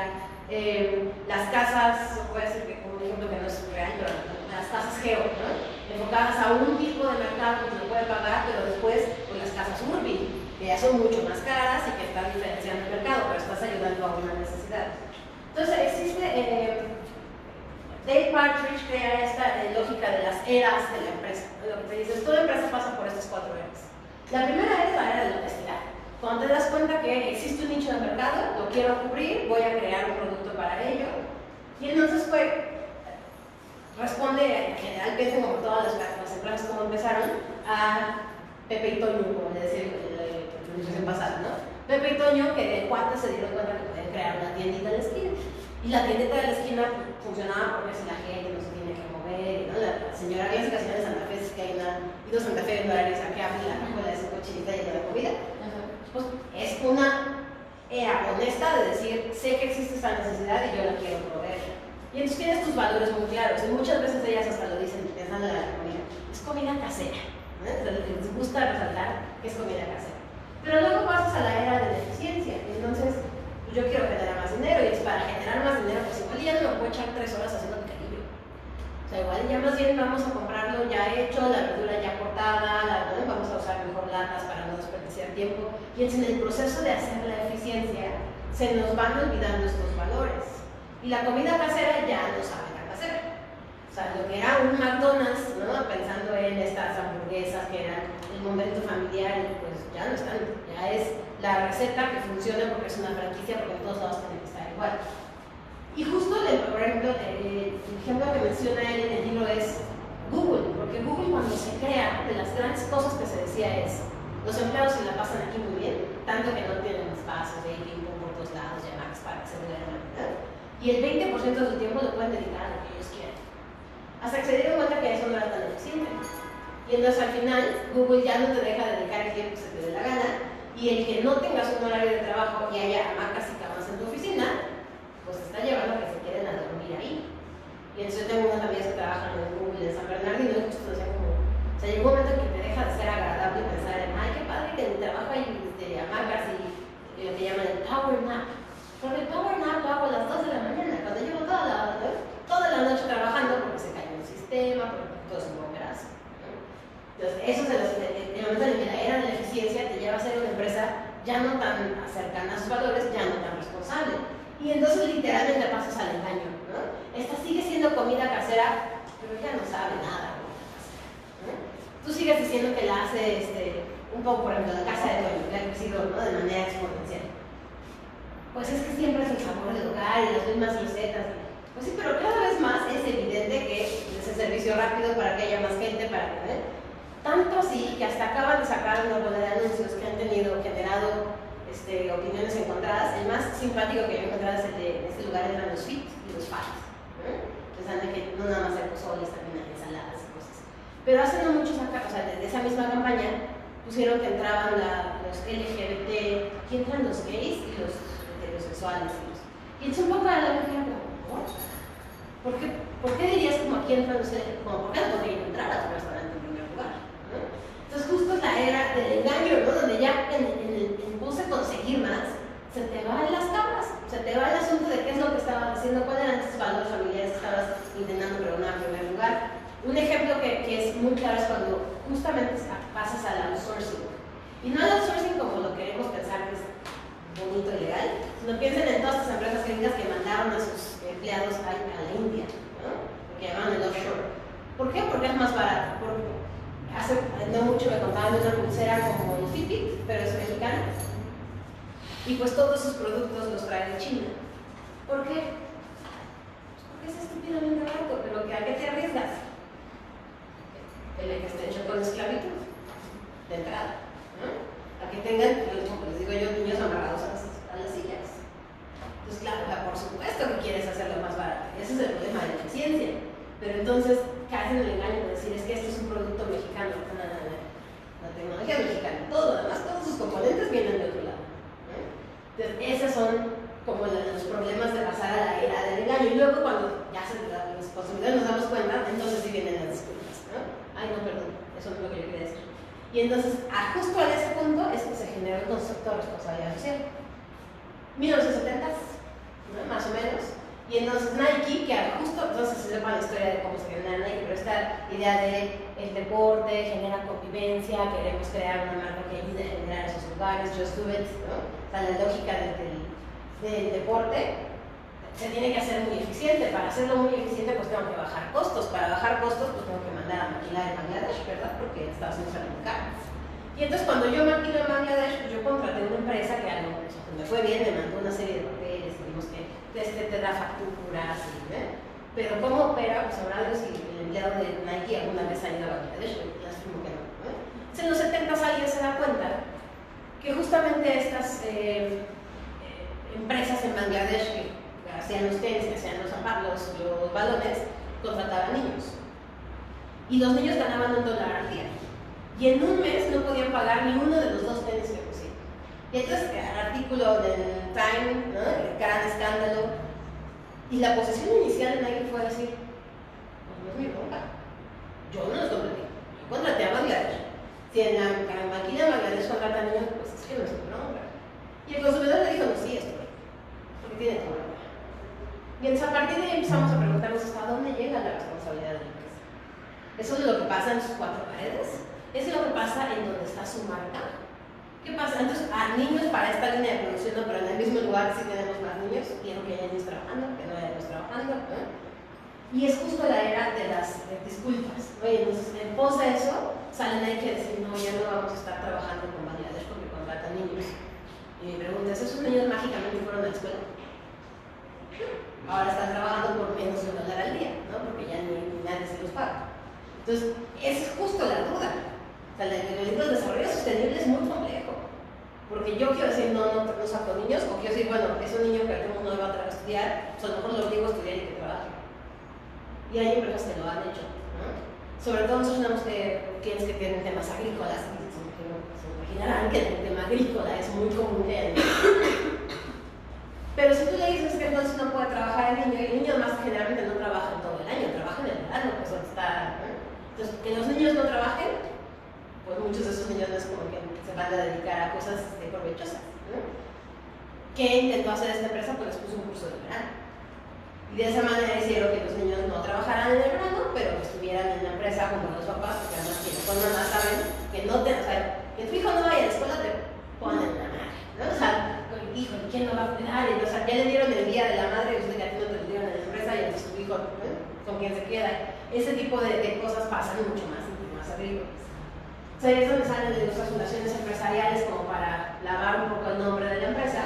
las casas, puede ser que como un ejemplo que no es real, pero las casas geo, ¿no? Enfocadas a un tipo de mercado que se lo puede pagar, pero después pues, las casas urbi, que ya son mucho más caras y que están diferenciando el mercado, pero estás ayudando a una necesidad. Entonces existe, Dale Partridge crea esta lógica de las eras de la empresa, ¿no? Lo que te dices, toda empresa pasa por estas 4 eras. La primera era la era de la honestidad. Cuando te das cuenta que existe un nicho de mercado, lo quiero cubrir, voy a crear un producto para ello. Y entonces pues responde generalmente, como todas las empresas como empezaron, a Pepe y Toño, como le decía la administración pasada, ¿no? Pepe y Toño, que de cuates se dieron cuenta que podían crear una tiendita de la esquina. Y la tiendita de la esquina funcionaba porque si la gente no se tiene que mover, ¿no? La señora clásica señora de Santa Fe es que hay una Santa Fe en horarios a que abre la cajuela de esa cochinita llena de comida. pues es una era honesta de decir, sé que existe esta necesidad y yo la quiero proveer. Y entonces tienes tus valores muy claros, y muchas veces ellas hasta lo dicen pensando en la comida. Es comida casera, ¿no? Les gusta resaltar que es comida casera. Pero luego pasas a la era de la eficiencia, y entonces pues yo quiero generar más dinero, y es para generar más dinero, pues igual ya no me puedo echar 3 horas haciendo picadillo. O sea, igual ya más bien vamos a comprarlo ya hecho, la verdura ya cortada, ¿no? Vamos a usar mejor latas para no desperdiciar tiempo. Y en el proceso de hacer la eficiencia se nos van olvidando estos valores. Y la comida casera ya no sabe tan casera. O sea, lo que era un McDonald's, ¿no? Pensando en estas hamburguesas que eran el momento familiar, pues ya no están. Ya es la receta que funciona porque es una franquicia, porque en todos lados tiene que estar igual. Y justo, por ejemplo, el ejemplo que menciona él en el libro es Google, porque Google cuando se crea, de las grandes cosas que se decía es, los empleados se la pasan aquí muy bien, tanto que no tienen espacios de ir por todos lados, llamadas para que se vean la humanidad. Y el 20% de su tiempo lo pueden dedicar a lo que ellos quieran. Hasta que se dieron cuenta que eso no era tan eficiente. Y entonces al final Google ya no te deja dedicar el tiempo que se te dé la gana, y el que no tengas un horario de trabajo y haya hamacas y camas en tu oficina, pues te está llevando a que se queden a dormir ahí. Y entonces yo tengo unas amigas que trabajan en Google en San Bernardino y justo decían como, o sea, llegó un momento en que te deja de ser agradable pensar en, ay, qué padre que en mi trabajo hay hamacas y lo que llaman el power nap. Porque el power nap lo hago a las 2 de la mañana, cuando llevo toda la noche trabajando porque se cayó el sistema, porque todo es un poco grasa. Entonces, eso el momento en que la era de la eficiencia te lleva a ser una empresa ya no tan cercana a sus valores, ya no tan responsable. Y entonces literalmente pasas al engaño, ¿no? Esta sigue siendo comida casera, pero ya no sabe nada de comida casera, ¿no? Tú sigues diciendo que la hace un poco, por ejemplo, la casa de Toño, que ha crecido, ¿no? De manera exponencial. Pues es que siempre es el sabor del hogar y las mismas recetas. Pues sí, pero cada vez más es evidente que es el servicio rápido para que haya más gente, para que, ¿eh? Tanto así que hasta acaban de sacar una bola de anuncios que han generado opiniones encontradas. El más simpático que yo he encontrado es el de este lugar entran los fit y los fat, pensando que no nada más hay pozoles, también hay ensaladas y cosas. Pero hace no mucho, desde esa misma campaña pusieron que entraban los LGBT, aquí entran los gays y los heterosexuales y es un poco a la mujer ¿por qué dirías como aquí entran los como por qué no podrían entrar a tu restaurante en primer lugar? Entonces justo es la era del engaño, ¿no? Donde ya en pos de conseguir más, se te van las cabras, se te va el asunto de qué es lo que estabas haciendo, cuáles eran tus valores familiares que estabas intentando pregonar en primer lugar. Un ejemplo que es muy claro es cuando justamente pasas al outsourcing. Y no al outsourcing como lo queremos pensar que es bonito y legal, sino piensen en todas estas empresas gringas que mandaron a sus empleados a la India, ¿no? Porque llamaban el offshore. ¿Por qué? Porque es más barato. Porque hace no mucho me contaban de una pulsera como el Fitbit, pero es mexicana. Y pues todos sus productos los trae de China. ¿Por qué? Pues porque es estúpidamente barato, pero ¿a qué te arriesgas? El que esté hecho con esclavitud, de entrada, ¿no? A que tengan, como les digo yo, niños amarrados a las sillas. Entonces, claro, por supuesto que quieres hacerlo más barato. Ese es el problema de la eficiencia. Pero entonces, ¿qué hacen el engaño de decir es que este es un producto mexicano? No. La tecnología es mexicana, además todos sus componentes vienen de otro lado. Entonces, esos son como los problemas de pasar a la era del engaño. Y luego, cuando ya los consumidores nos damos cuenta, entonces sí vienen las disculpas, ¿no? Ay, no, perdón, eso no es lo que yo quería decir. Y entonces, justo en ese punto es que se generó el concepto de responsabilidad social. 1970s, ¿no? Más o menos. Y entonces Nike, que justo, entonces se sepa la historia de cómo se genera Nike, pero esta idea de el deporte genera convivencia, queremos crear una marca que ayude a generar esos lugares, just do it, ¿no? O sea, la lógica del deporte se tiene que hacer muy eficiente. Para hacerlo muy eficiente, pues tengo que bajar costos. Para bajar costos, pues tengo que mandar a maquilar en Bangladesh, ¿verdad? Porque Estados Unidos sale muy caro. Y entonces, cuando yo maquilo en Bangladesh, pues yo contraté una empresa que me fue bien, me mandó una serie de papeles, vimos que te da facturas, pero ¿cómo opera? Pues habrá algo si el empleado de Nike alguna vez ha ido a Bangladesh, les asumo que no. Entonces, en los 70 alguien se da cuenta que justamente estas empresas en Bangladesh que hacían los tenis, que hacían los zapatos, los balones, contrataban niños. Y los niños ganaban $1 al día. Y en un mes no podían pagar ni uno de los 2 tenis que pusieron. Y entonces, artículo del Time, ¿no? El gran escándalo. Y la posición inicial de Nike fue decir, pues no es mi bronca, yo no los contraté, yo contraté a Bangladesh. Si en la maquila de Bangladesh contratan niños, pues es que no es mi bronca. Y el consumidor le dijo, no, sí, esto, porque tiene tu bronca. Y entonces a partir de ahí empezamos a preguntarnos hasta dónde llega la responsabilidad de la empresa. Eso es lo que pasa en sus cuatro paredes, eso es lo que pasa en donde está su marca. ¿Qué pasa? Entonces, a niños para esta línea de producción, no, pero en el mismo lugar sí tenemos más niños, quiero que haya niños trabajando, que no haya niños trabajando, ¿no? Y es justo la era de las disculpas, ¿no? Y entonces, en pos de eso, salen ahí que decir, no, ya no vamos a estar trabajando con Bangladesh porque contratan niños. Y mi pregunta es, ¿esos niños mágicamente fueron a la escuela? Ahora están trabajando por menos de $1 al día, ¿no? Porque ya ni nadie se los paga. Entonces, esa es justo la duda. O sea, el desarrollo sostenible es muy complejo. Porque yo quiero decir, no saco niños, o quiero decir, bueno, es un niño que no va a estudiar, pues a lo mejor lo obligo a estudiar y que trabaje. Y hay empresas que lo han hecho, ¿no? Sobre todo nosotros tenemos clientes que tienen temas agrícolas, que se imaginarán que el tema agrícola es muy común que haya. Pero si tú le dices que entonces no puede trabajar el niño además generalmente no trabaja todo el año, trabaja en el verano, pues donde está, ¿no? Entonces, que los niños no trabajen, pues muchos de esos niños no es como que se van a dedicar a cosas provechosas, ¿no? ¿Qué intentó hacer esta empresa? Pues les puso un curso de verano. Y de esa manera hicieron que los niños no trabajaran en el verano, pero que estuvieran en la empresa junto a los papás, porque además quienes son mamás saben que no te, o sea, que tu hijo no vaya a la escuela te ponen la madre, ¿no? O sea, hijo, ¿quién lo va a cuidar? Y, o sea, ya le dieron el día de la madre, y usted que a ti no te lo dieron en la empresa, y entonces tu hijo, ¿no? Con quien se queda. Ese tipo de cosas pasan mucho más en temas agrícolas. O sea, es donde salen de nuestras fundaciones empresariales como para lavar un poco el nombre de la empresa,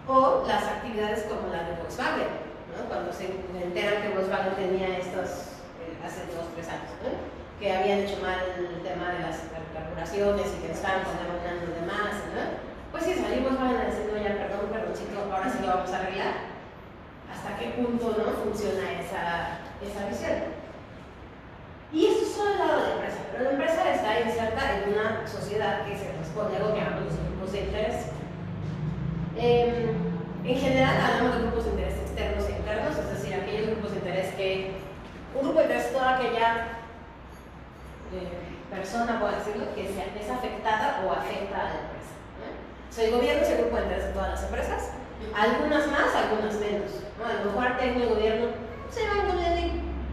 o las actividades como la de Volkswagen, ¿no? Cuando se enteran que Volkswagen tenía estos, hace 2 o 3 años, ¿no? Que habían hecho mal el tema de las carburaciones y que estaban contaminando de más, ¿no? Pues sí, salimos Volkswagen diciendo ya, perdoncito, ahora sí lo vamos a arreglar. ¿Hasta qué punto no funciona esa visión? Y esto es solo el lado de la empresa, pero la empresa está inserta en una sociedad que se responde a algo que llamamos los grupos de interés. En general hablamos de grupos de interés externos e internos, es decir, aquellos grupos de interés que un grupo de interés es toda aquella persona, puedo decirlo, que es afectada o afecta a la empresa, ¿no? O sea, el gobierno es el grupo de interés de todas las empresas, algunas más, algunas menos, ¿no? A lo mejor el gobierno se va a poner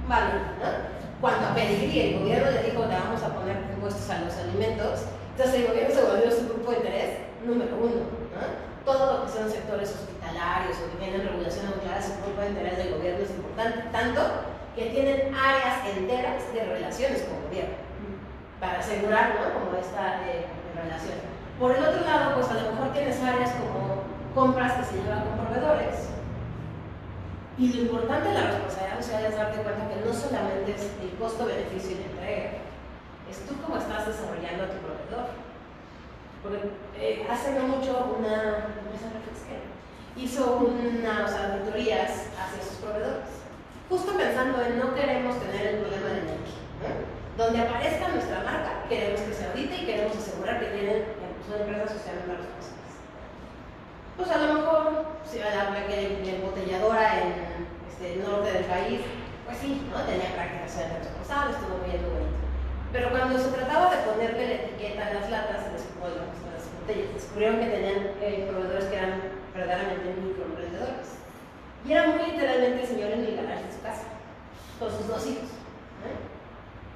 vale, ¿no? Cuando a Pedigrí el gobierno le dijo le vamos a poner impuestos a los alimentos, entonces el gobierno se volvió su grupo de interés número 1, ¿no? Todo lo que son sectores hospitalarios o que tienen regulaciones muy claras, el grupo de interés del gobierno es importante, tanto que tienen áreas enteras de relaciones con el gobierno, para asegurar, ¿no? Como esta relación. Por el otro lado, pues a lo mejor tienes áreas como compras que se llevan con proveedores. Y lo importante de la responsabilidad social es darte cuenta que no solamente es el costo-beneficio y la entrega, es tú cómo estás desarrollando a tu proveedor. Porque hace no mucho una empresa refresquera hizo unas auditorías hacia sus proveedores, justo pensando en no queremos tener el problema de Nike, ¿no? Donde aparezca nuestra marca, queremos que se audite y queremos asegurar que son empresas socialmente responsables. Pues a lo mejor, si la embotelladora en el norte del país, pues sí, ¿no? Tenía prácticas socialmente responsables, estuvo muy bonito. Pero cuando se trataba de ponerle la etiqueta a las latas, las botellas, descubrieron que tenían proveedores que eran verdaderamente microemprendedores. Y era muy literalmente el señor en el garaje de su casa, con sus 2 hijos, ¿no?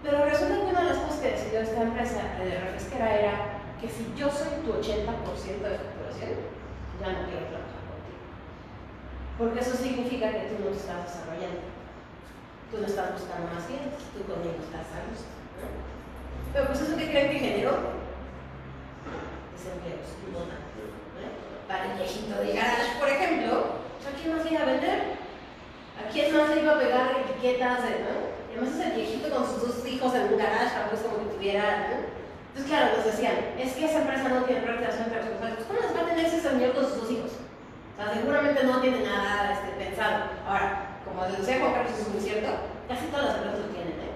Pero resulta que una de las cosas que decidió esta empresa de refresquera era que si yo soy tu 80% de facturación, ya no quiero trabajar contigo. Porque eso significa que tú no te estás desarrollando. Tú no estás buscando más clientes, tú conmigo estás a gusto, ¿no? Pero pues eso que creen que generó desempleos, ¿no? Para el viejito de garage, por ejemplo, ¿a quién más le iba a vender? ¿A quién más le iba a pegar etiquetas, ¿no? Y además es el viejito con sus 2 hijos en un garage, algo como que tuviera, ¿no? Entonces, claro, nos decían, es que esa empresa no tiene prácticas responsables. Pues, ¿cómo les va a tener ese señor con sus 2 hijos? O sea, seguramente no tiene nada pensado. Ahora, como les decía Juan Carlos, eso es muy cierto, casi todas las empresas lo tienen, ¿eh?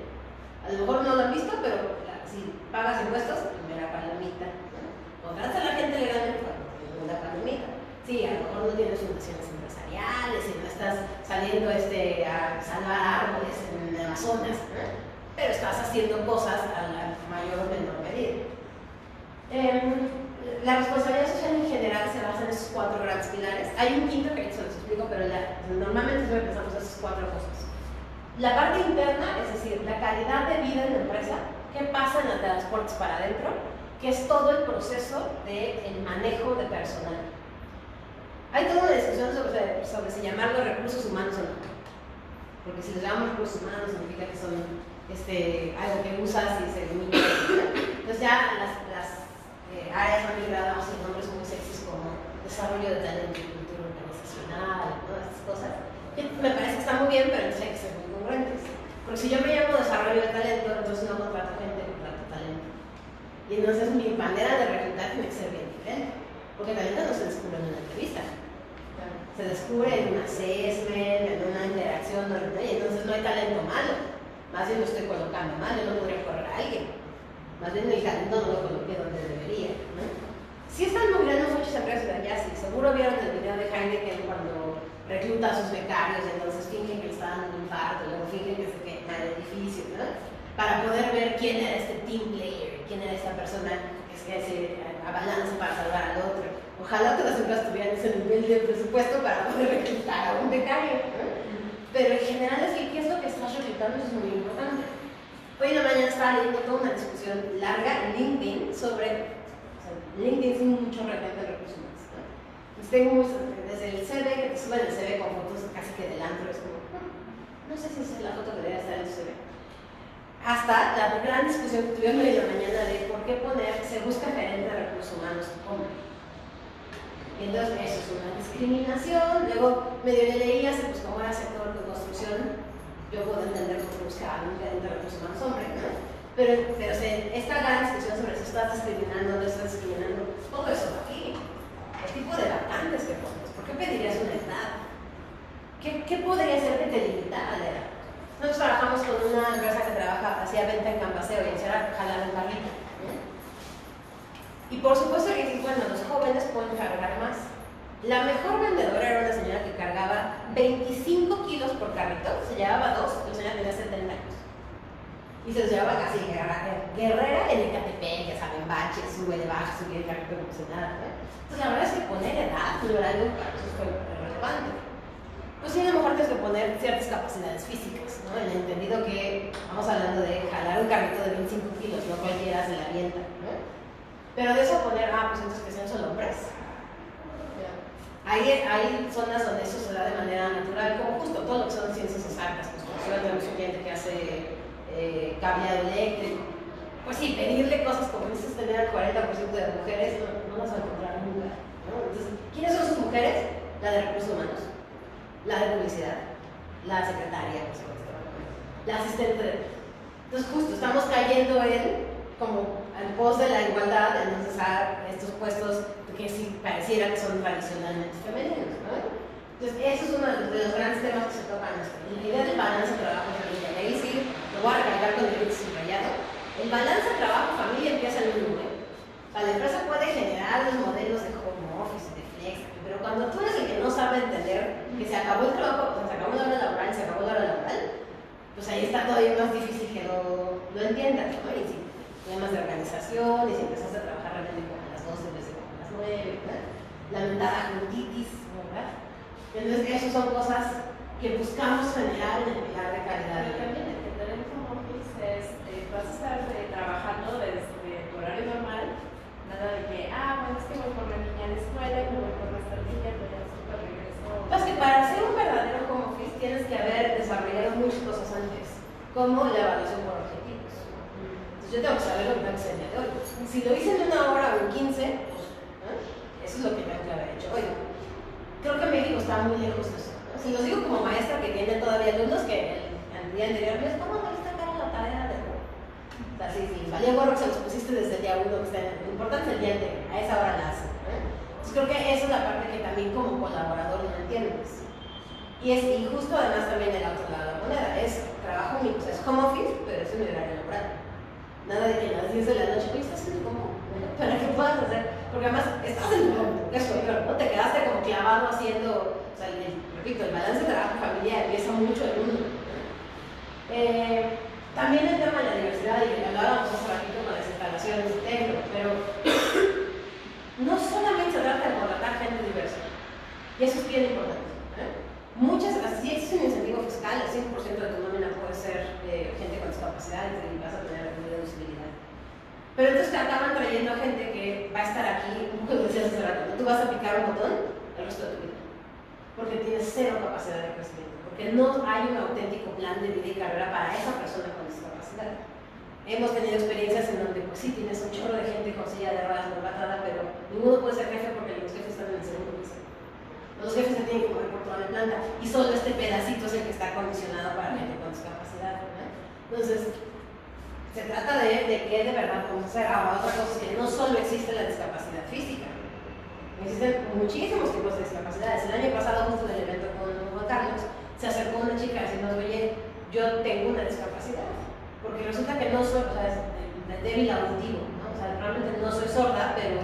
A lo mejor no lo han visto, pero si pagas impuestos, primera palomita, ¿no? Contratas a la gente legalmente cuando tienes una pandemia. Sí, a lo mejor no tienes fundaciones empresariales y no estás saliendo a salvar árboles en el Amazonas, ¿no? Pero estás haciendo cosas a la mayor o menor medida. La responsabilidad social en general se basa en esos 4 grandes pilares. Hay un quinto que se los explico, pero normalmente siempre pensamos en esas 4 cosas. La parte interna, es decir, la calidad de vida en la empresa, qué pasa en los transportes para adentro, que es todo el proceso del manejo de personal. Hay toda una discusión sobre si llamarlos recursos humanos o no. Porque si les llamamos recursos humanos significa que son algo que usas y se limita. Entonces ya las áreas han migrado hacia nombres muy sexys como desarrollo de talento y cultura organizacional, todas estas cosas. Que me parece que está muy bien, pero entonces hay que ser muy congruentes. Porque si yo me llamo desarrollo de talento, entonces no contrato gente, contrato talento. Y entonces mi manera de reclutar tiene que ser bien diferente. Porque talento no se descubre en una entrevista. Se descubre en un assessment, en una interacción, y entonces no hay talento malo. Más bien lo estoy colocando mal, yo no podría correr a alguien. Más bien el talento no lo coloqué donde debería, ¿no? Sí están migrando muchas empresas de allá, sí. Seguro vieron el video de Heineken cuando recluta a sus becarios y entonces fingen que le está dando un infarto, luego fingen que se quema el edificio, ¿no? Para poder ver quién era este team player, quién era esta persona que se abalanza para salvar al otro. Ojalá todas las empresas tuvieran ese nivel de presupuesto para poder reclutar a un becario, ¿no? Pero en general es que qué es lo que estás reclutando, eso es muy importante. Hoy en la mañana estaba leyendo toda una discusión larga en LinkedIn sobre, LinkedIn es mucho referente de recursos humanos, ¿no? Entonces tengo desde el CV, que te suben el CV con fotos casi que del antro, es como, no sé si esa es la foto que debería estar en el CV. Hasta la gran discusión que tuvieron hoy en la mañana de por qué se busca gerente de recursos humanos hombre. Y entonces eso es una discriminación. Luego medio leía, pues como era sector de construcción, yo puedo entender por qué buscaban un gerente de recursos humanos hombre, ¿no? Pero esta gran discusión sobre si estás discriminando o no estás discriminando, todo eso aquí, el tipo de vacantes que pones, ¿por qué pedirías una edad? ¿Qué podría ser que te limitara la edad? Nosotros trabajamos con una empresa que hacía venta en Campaseo y era jalar un carrito. Y por supuesto que bueno, los jóvenes pueden cargar más. La mejor vendedora era una señora que cargaba 25 kilos por carrito, se llevaba 2, la señora tenía 70 años. Y se los llevaba casi guerrera en Ecatepec, ya saben, baches, sube de baja, sube de carrito emocionada, ¿no? Entonces la verdad es que poner edad no era algo para eso fue relevante. Pues sí, a lo mejor tienes que poner ciertas capacidades físicas, ¿no? En el entendido que estamos hablando de jalar un carrito de 25 kilos, no cualquiera se la avienta, ¿no? Pero de eso poner, pues entonces que sean solo hombres. Hay zonas donde eso se da de manera natural, como justo todo lo que son ciencias exactas, construcción, tenemos un cliente que hace cableado eléctrico. Pues sí, pedirle cosas como dices, tener el 40% de mujeres, no las va a encontrar nunca, ¿no? Entonces, ¿quiénes son sus mujeres? La de recursos humanos, la de publicidad, la secretaria, por supuesto, la asistente de... Entonces justo estamos cayendo en como al pos de la igualdad, entonces a estos puestos que sí pareciera que son tradicionalmente femeninos, ¿no? Entonces eso es uno de los grandes temas que se tocan. La idea del balance trabajo-familia, ahí sí lo voy a recalcar con el subrayado. El balance trabajo-familia empieza en un número. O sea, la empresa puede generar los modelos de home office, de flex, pero cuando tú eres el que no sabe entender que se acabó el trabajo, se acabó la hora laboral, se acabó la hora laboral, pues ahí está todavía más difícil que lo entiendas, ¿no? Y sí, temas de organización, y si empezaste a trabajar realmente como a las 12 en vez de como a las 9, ¿verdad? La mentada juntitis, ¿verdad? Entonces, esas son cosas que buscamos generar en el pilar de calidad. Pero también entender el home office es, vas a estar trabajando desde tu horario normal, nada de que, bueno, es que voy por la niña a la escuela y me voy por las tortillas, voy al súper, regreso. Pues que para hacer un verdadero home office tienes que haber desarrollado muchas cosas antes, como la evaluación por objetivos. Entonces yo tengo que saber lo que tengo que hacer el día de hoy. Si lo hice en 1 hora o en 15, pues eso es lo que tengo que haber hecho hoy. Creo que México está muy lejos de eso, ¿no? Si los digo como maestra que tiene todavía alumnos que el día anterior me dicen, ¿cómo no viste acá la tarea de hoy? O sea, sí, valía gorro que se los pusiste desde el día 1, que está lo importante es el día anterior, a esa hora la hacen, ¿no? Entonces creo que esa es la parte que también como colaborador no entiendes. Y justo además también el otro lado de la moneda, es trabajo, es home office, pero es un horario laboral. Nada de que a las 10 de la noche, oye, ¿estás haciendo cómo? Para que puedas hacer, porque además estás en eso, ¿no? Te quedaste como clavado haciendo, o sea, repito, el balance de trabajo familiar empieza mucho el mundo. También el tema de la diversidad, y que hablábamos hace ratito con las instalaciones de Tecno, pero no solamente se trata de contratar gente diversa, y eso es bien importante. Muchas, si existe un incentivo fiscal, el 100% de tu nómina puede ser gente con discapacidades y vas a tener alguna deducibilidad. Pero entonces te acaban trayendo a gente que va a estar aquí, como decías hace rato, ¿no? Tú vas a picar un botón el resto de tu vida, porque tienes cero capacidad de crecimiento, porque no hay un auténtico plan de vida y carrera para esa persona con discapacidad. Hemos tenido experiencias en donde, pues sí, tienes un chorro de gente con silla de ruedas normatada, pero ninguno puede ser jefe porque los jefes están en el segundo piso. Los jefes se tienen que mover por toda la planta y solo este pedacito es el que está acondicionado para gente con discapacidad, ¿no? Entonces, se trata de que de verdad vamos a hacer. Ahora, otra cosa es que no solo existe la discapacidad física, existen muchísimos tipos de discapacidades. El año pasado, justo en el evento con Juan Carlos, se acercó una chica diciendo, oye, yo tengo una discapacidad, porque resulta que no soy, o sea, es débil auditivo, ¿no? O sea, realmente no soy sorda, pero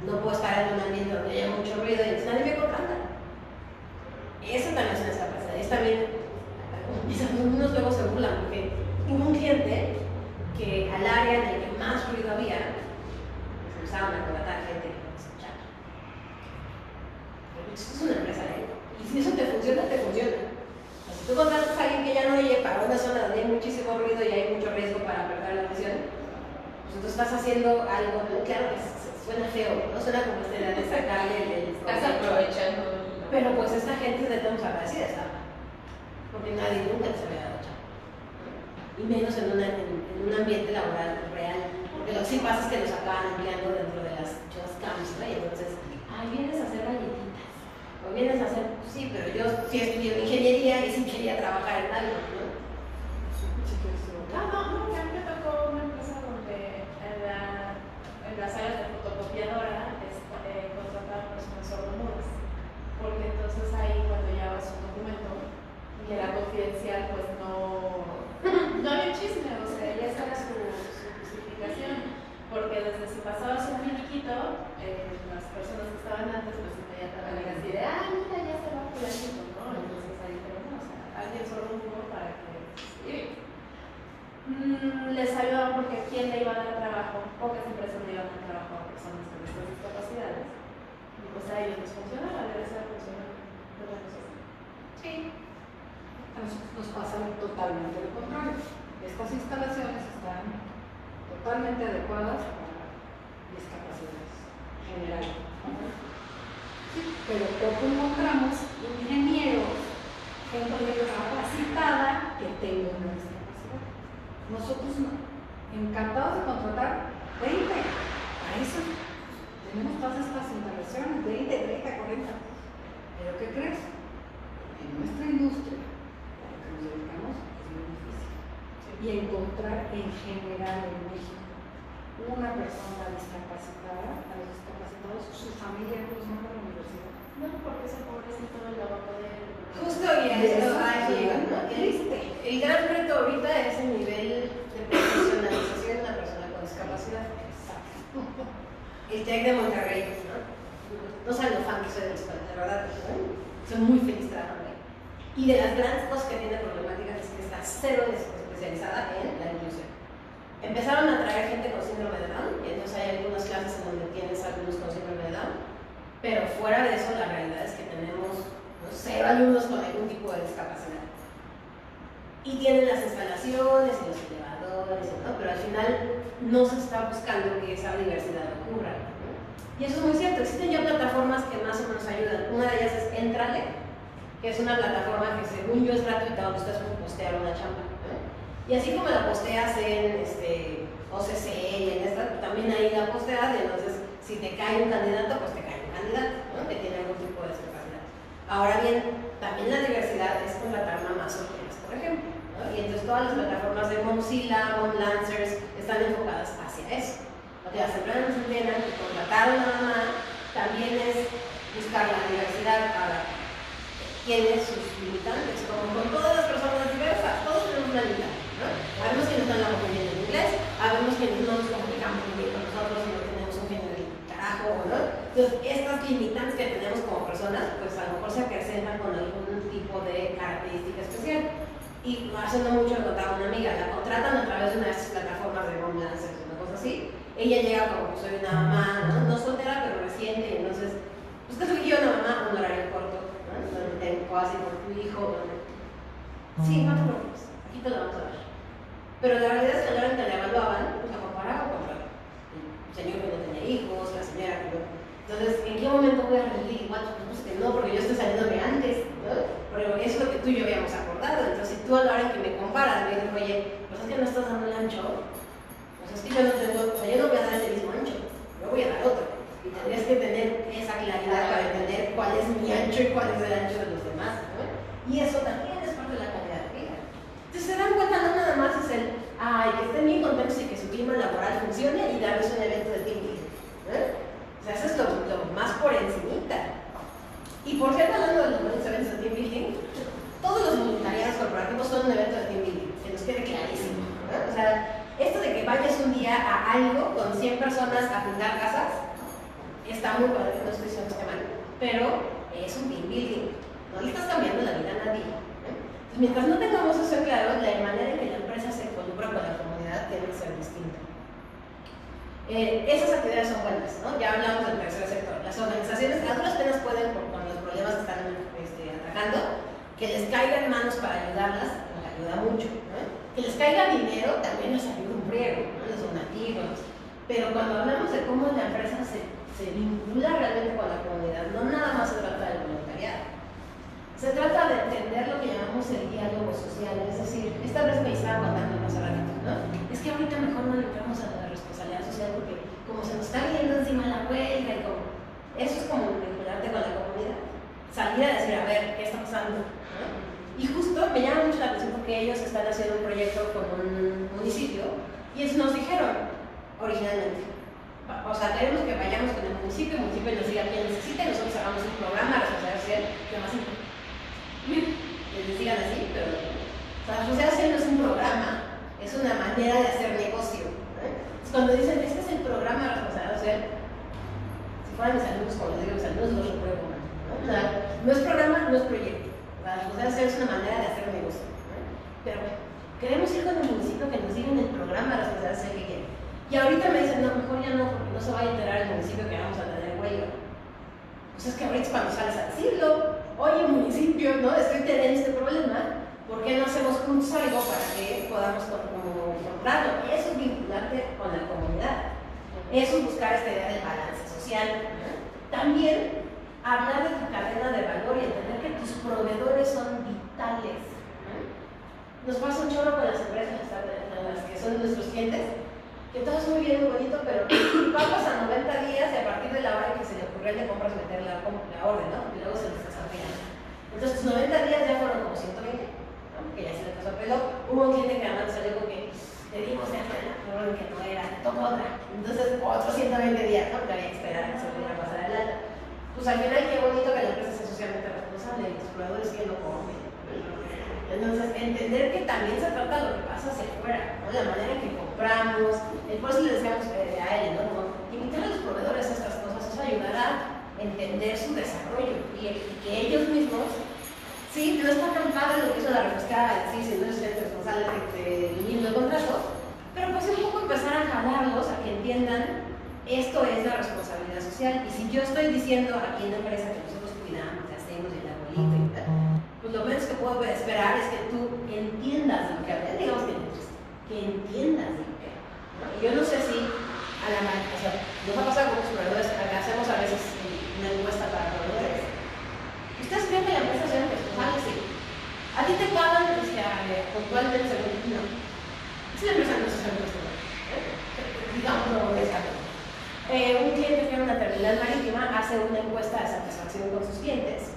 no puedo estar en un ambiente donde haya mucho ruido y nadie me contrata. Eso también es una discapacidad. Es también, mis alumnos luego se burlan porque tuve un cliente que al área en el que más ruido había, pues empezaron a contratar gente que no escuchaba. Pero esto es una empresa, y si eso te funciona, te funciona. O sea, si tú contratas a alguien que ya no oye para una zona donde hay muchísimo ruido y hay mucho riesgo para perder la visión, pues entonces estás haciendo algo, claro que suena feo, no suena como esta idea de sacarle el Estás aprovechando. pero pues esta gente de todos agradecida está, porque nadie nunca les había dado chamba, y menos en un ambiente laboral real, porque lo que sí pasa es que los acaban empleando dentro de las just camps, ¿no? Y entonces, ay, vienes a hacer galletitas, o vienes a hacer, sí, pero yo sí estudié ingeniería y sí quería trabajar en algo, ¿no? No, a mí me tocó una empresa donde en las áreas de fotocopiadora contrataban personas sordomudas, porque entonces ahí cuando llevabas un documento y era confidencial, pues no había chisme, o sea, ya esa era su justificación, porque desde si pasabas un finiquito, las personas que estaban antes, pues inmediatamente eran así de, mira, ya se va por el chico, ¿no? Entonces ahí tenemos a alguien sordomudo para que les ayudaban porque ¿quién le iba a dar trabajo? Pocas empresas le iban a dar trabajo a personas con estas discapacidades. Y pues a ellos les funcionaba, les funcionaba. Sí. Nos pasa totalmente lo contrario. Estas instalaciones están totalmente adecuadas para discapacidades generales. Sí, pero poco encontramos ingenieros, gente capacitada que tenga una discapacidad. Nosotros encantados de contratar 20, a eso tenemos todas estas instalaciones, 20, 30, 40. Pero ¿qué crees? En nuestra industria, a lo que nos dedicamos, es muy difícil. Y encontrar en general en México una persona discapacitada, a los discapacitados, su familia no los manda a la universidad. No, porque ese pobrecito lo va a poder. Justo y a eso llega, ¿no? El gran reto ahorita es el nivel de profesionalización de una persona con discapacidad. Exacto. El TEC de Monterrey, ¿no? No saben lo fan que soy de la escuela, de verdad, ¿no? Soy muy feliz trabajando ahí. Y de las grandes cosas que tiene problemáticas es que está cero especializada en la inclusión. Empezaron a traer gente con síndrome de Down, y entonces hay algunas clases en donde tienes alumnos con síndrome de Down, pero fuera de eso la realidad es que tenemos cero alumnos con algún tipo de discapacidad. Y tienen las instalaciones y los elevadores, ¿no? Pero al final no se está buscando que esa diversidad ocurra, ¿no? Y eso es muy cierto, existen ya plataformas que más o menos ayudan. Una de ellas es Entrale, que es una plataforma que según yo es gratuita, donde ustedes pueden postear una chamba, ¿no? Y así como la posteas en OCC y en esta, también ahí la posteas, y entonces si te cae un candidato, pues te cae un candidato, ¿no? Que tiene algún tipo de discapacidad. Ahora bien, también la diversidad es contratar mamás solteras, por ejemplo, ¿no? Y entonces todas las plataformas de Mozilla, Lancers están enfocadas hacia eso. O sea, las empresas entiendan que contratar a una mamá también es buscar la diversidad. Ahora, tiene sus limitantes, como con todas las personas diversas, todos tenemos una limitante, ¿no? Habemos que no están la muy bien en inglés, habemos Entonces, estas limitantes que tenemos como personas, pues a lo mejor se acrecentan con algún tipo de característica especial. Y hace no mucho lo contaba una amiga, la contratan a través de unas plataformas de romance, una cosa así. Ella llega como, pues soy una mamá, no soltera, pero reciente, y entonces, pues te soy yo una mamá, un horario corto, ¿no? Donde tengo así por tu hijo, donde... Sí, no te preocupes, aquí te lo vamos a dar. Pero la realidad es que a la hora en que la evaluaban, pues la comparaba contra el señor que no tenía hijos, la señora que no... Entonces, ¿en qué momento voy a rendir igual? Pues que no, porque yo estoy saliéndome antes, ¿no? Pero eso es lo que tú y yo habíamos acordado. Entonces, si tú a la hora en que me comparas me dices, oye, pues es que no estás dando el ancho, pues es que yo no tengo, o sea, yo no voy a dar ese mismo ancho, yo voy a dar otro. Y tendrías que tener esa claridad para entender cuál es mi ancho y cuál es el ancho de los demás, ¿no? Y eso también es parte de la calidad de vida. Entonces, se dan cuenta, no nada más es el, ay, que estén bien contentos y que su clima laboral funcione y darles un evento de team building, ¿no? O sea, eso es lo más por encimita. Y por cierto, hablando de los buenos eventos de team building, todos los voluntariados corporativos son un evento de team building, que nos quede clarísimo, ¿no? O sea, esto de que vayas un día a algo con 100 personas a pintar casas, está muy padre, no estoy diciendo que esté mal, pero es un team building, no le estás cambiando la vida a nadie, ¿no? Entonces, mientras no tengamos eso claro, la manera en que la empresa se involucra con la comunidad tiene que ser distinta. Esas actividades son buenas, ¿no? Ya hablamos del tercer sector. Las organizaciones a duras penas pueden, con los problemas que están atacando, que les caiga en manos para ayudarlas, les ayuda mucho, ¿no? Que les caiga dinero también les ayuda un friego, ¿no? Los donativos. Pero cuando hablamos de cómo la empresa se vincula realmente con la comunidad, no nada más se trata del voluntariado. Se trata de entender lo que llamamos el diálogo social, es decir, esta vez me estaba contando hace ratito, ¿no? Es que ahorita mejor no le entramos a la responsabilidad social porque como se nos está viniendo encima la huelga y como... Eso es como vincularte con la comunidad. Salir a decir, a ver, ¿qué está pasando? ¿No? Y justo me llama mucho la atención porque ellos están haciendo un proyecto con un municipio y ellos nos dijeron, originalmente, o sea, queremos que vayamos con el municipio nos diga quién necesita y nosotros hagamos un programa de responsabilidad social que más importante. Les digan así, pero la responsabilidad social no es un programa, es una manera de hacer negocio. Entonces, cuando dicen, este es el programa de responsabilidad social, si fueran mis alumnos, como les digo, mis alumnos los repruebo, ¿no? O sea, no es programa, no es proyecto. La responsabilidad social es una manera de hacer negocio. Pero bueno, queremos ir con el municipio que nos digan el programa de responsabilidad social que quieren. Y ahorita me dicen, no, mejor ya no, porque no se va a enterar el municipio que vamos a tener huelga. Pues es que ahorita es cuando sales a decirlo. Oye, municipio, ¿no? Estoy teniendo este problema, ¿por qué no hacemos juntos algo para que podamos comprarlo? Eso es vincularte con la comunidad. Eso es buscar esta idea del balance social. También hablar de tu cadena de valor y entender que tus proveedores son vitales. Nos pasa un chorro con las empresas las que son nuestros clientes, que todo es muy bien, muy bonito, pero vamos a 90 días y a partir de la hora que se le ocurrió el de compras meter la orden, ¿no? Y luego se les desafía. Entonces, 90 días ya fueron como 120, ¿no? Que ya se le pasó el pelo. Hubo un cliente que además salió con que le dimos de hacer la orden que no era, tocó otra. Entonces, otros 120 días, ¿no? Que había que esperar a que se pudiera pasar adelante. Pues al final, qué bonito que la empresa sea socialmente responsable y los proveedores que lo comen. Entonces, entender que también se trata de lo que pasa hacia afuera, ¿no? La manera en que compramos, por eso le decíamos a él, ¿no? Como invitar a los proveedores a estas cosas, eso ayudará a entender su desarrollo y que ellos mismos, sí, no está tan padre lo que hizo la refrescada, sí, si no es el responsable del mismo contrato, pero pues un poco empezar a jalarlos a que entiendan esto es la responsabilidad social. Y si yo estoy diciendo aquí en la empresa que nosotros cuidamos, que hacemos el abuelito y tal, pues lo menos que puedo esperar es que tú entiendas de lo que hablas, digamos que entiendas de lo que hablas, ¿no? Y yo no sé si a la o sea, nos ha pasado con los proveedores, hacemos a veces una encuesta para proveedores. ¿Ustedes creen que la empresa sea responsable? Sí. ¿A ti te pagan puntualmente según? No. Si la empresa no se sabe responsable, digamos, no es algo. Un cliente que era una terminal marítima hace una encuesta de satisfacción con sus clientes.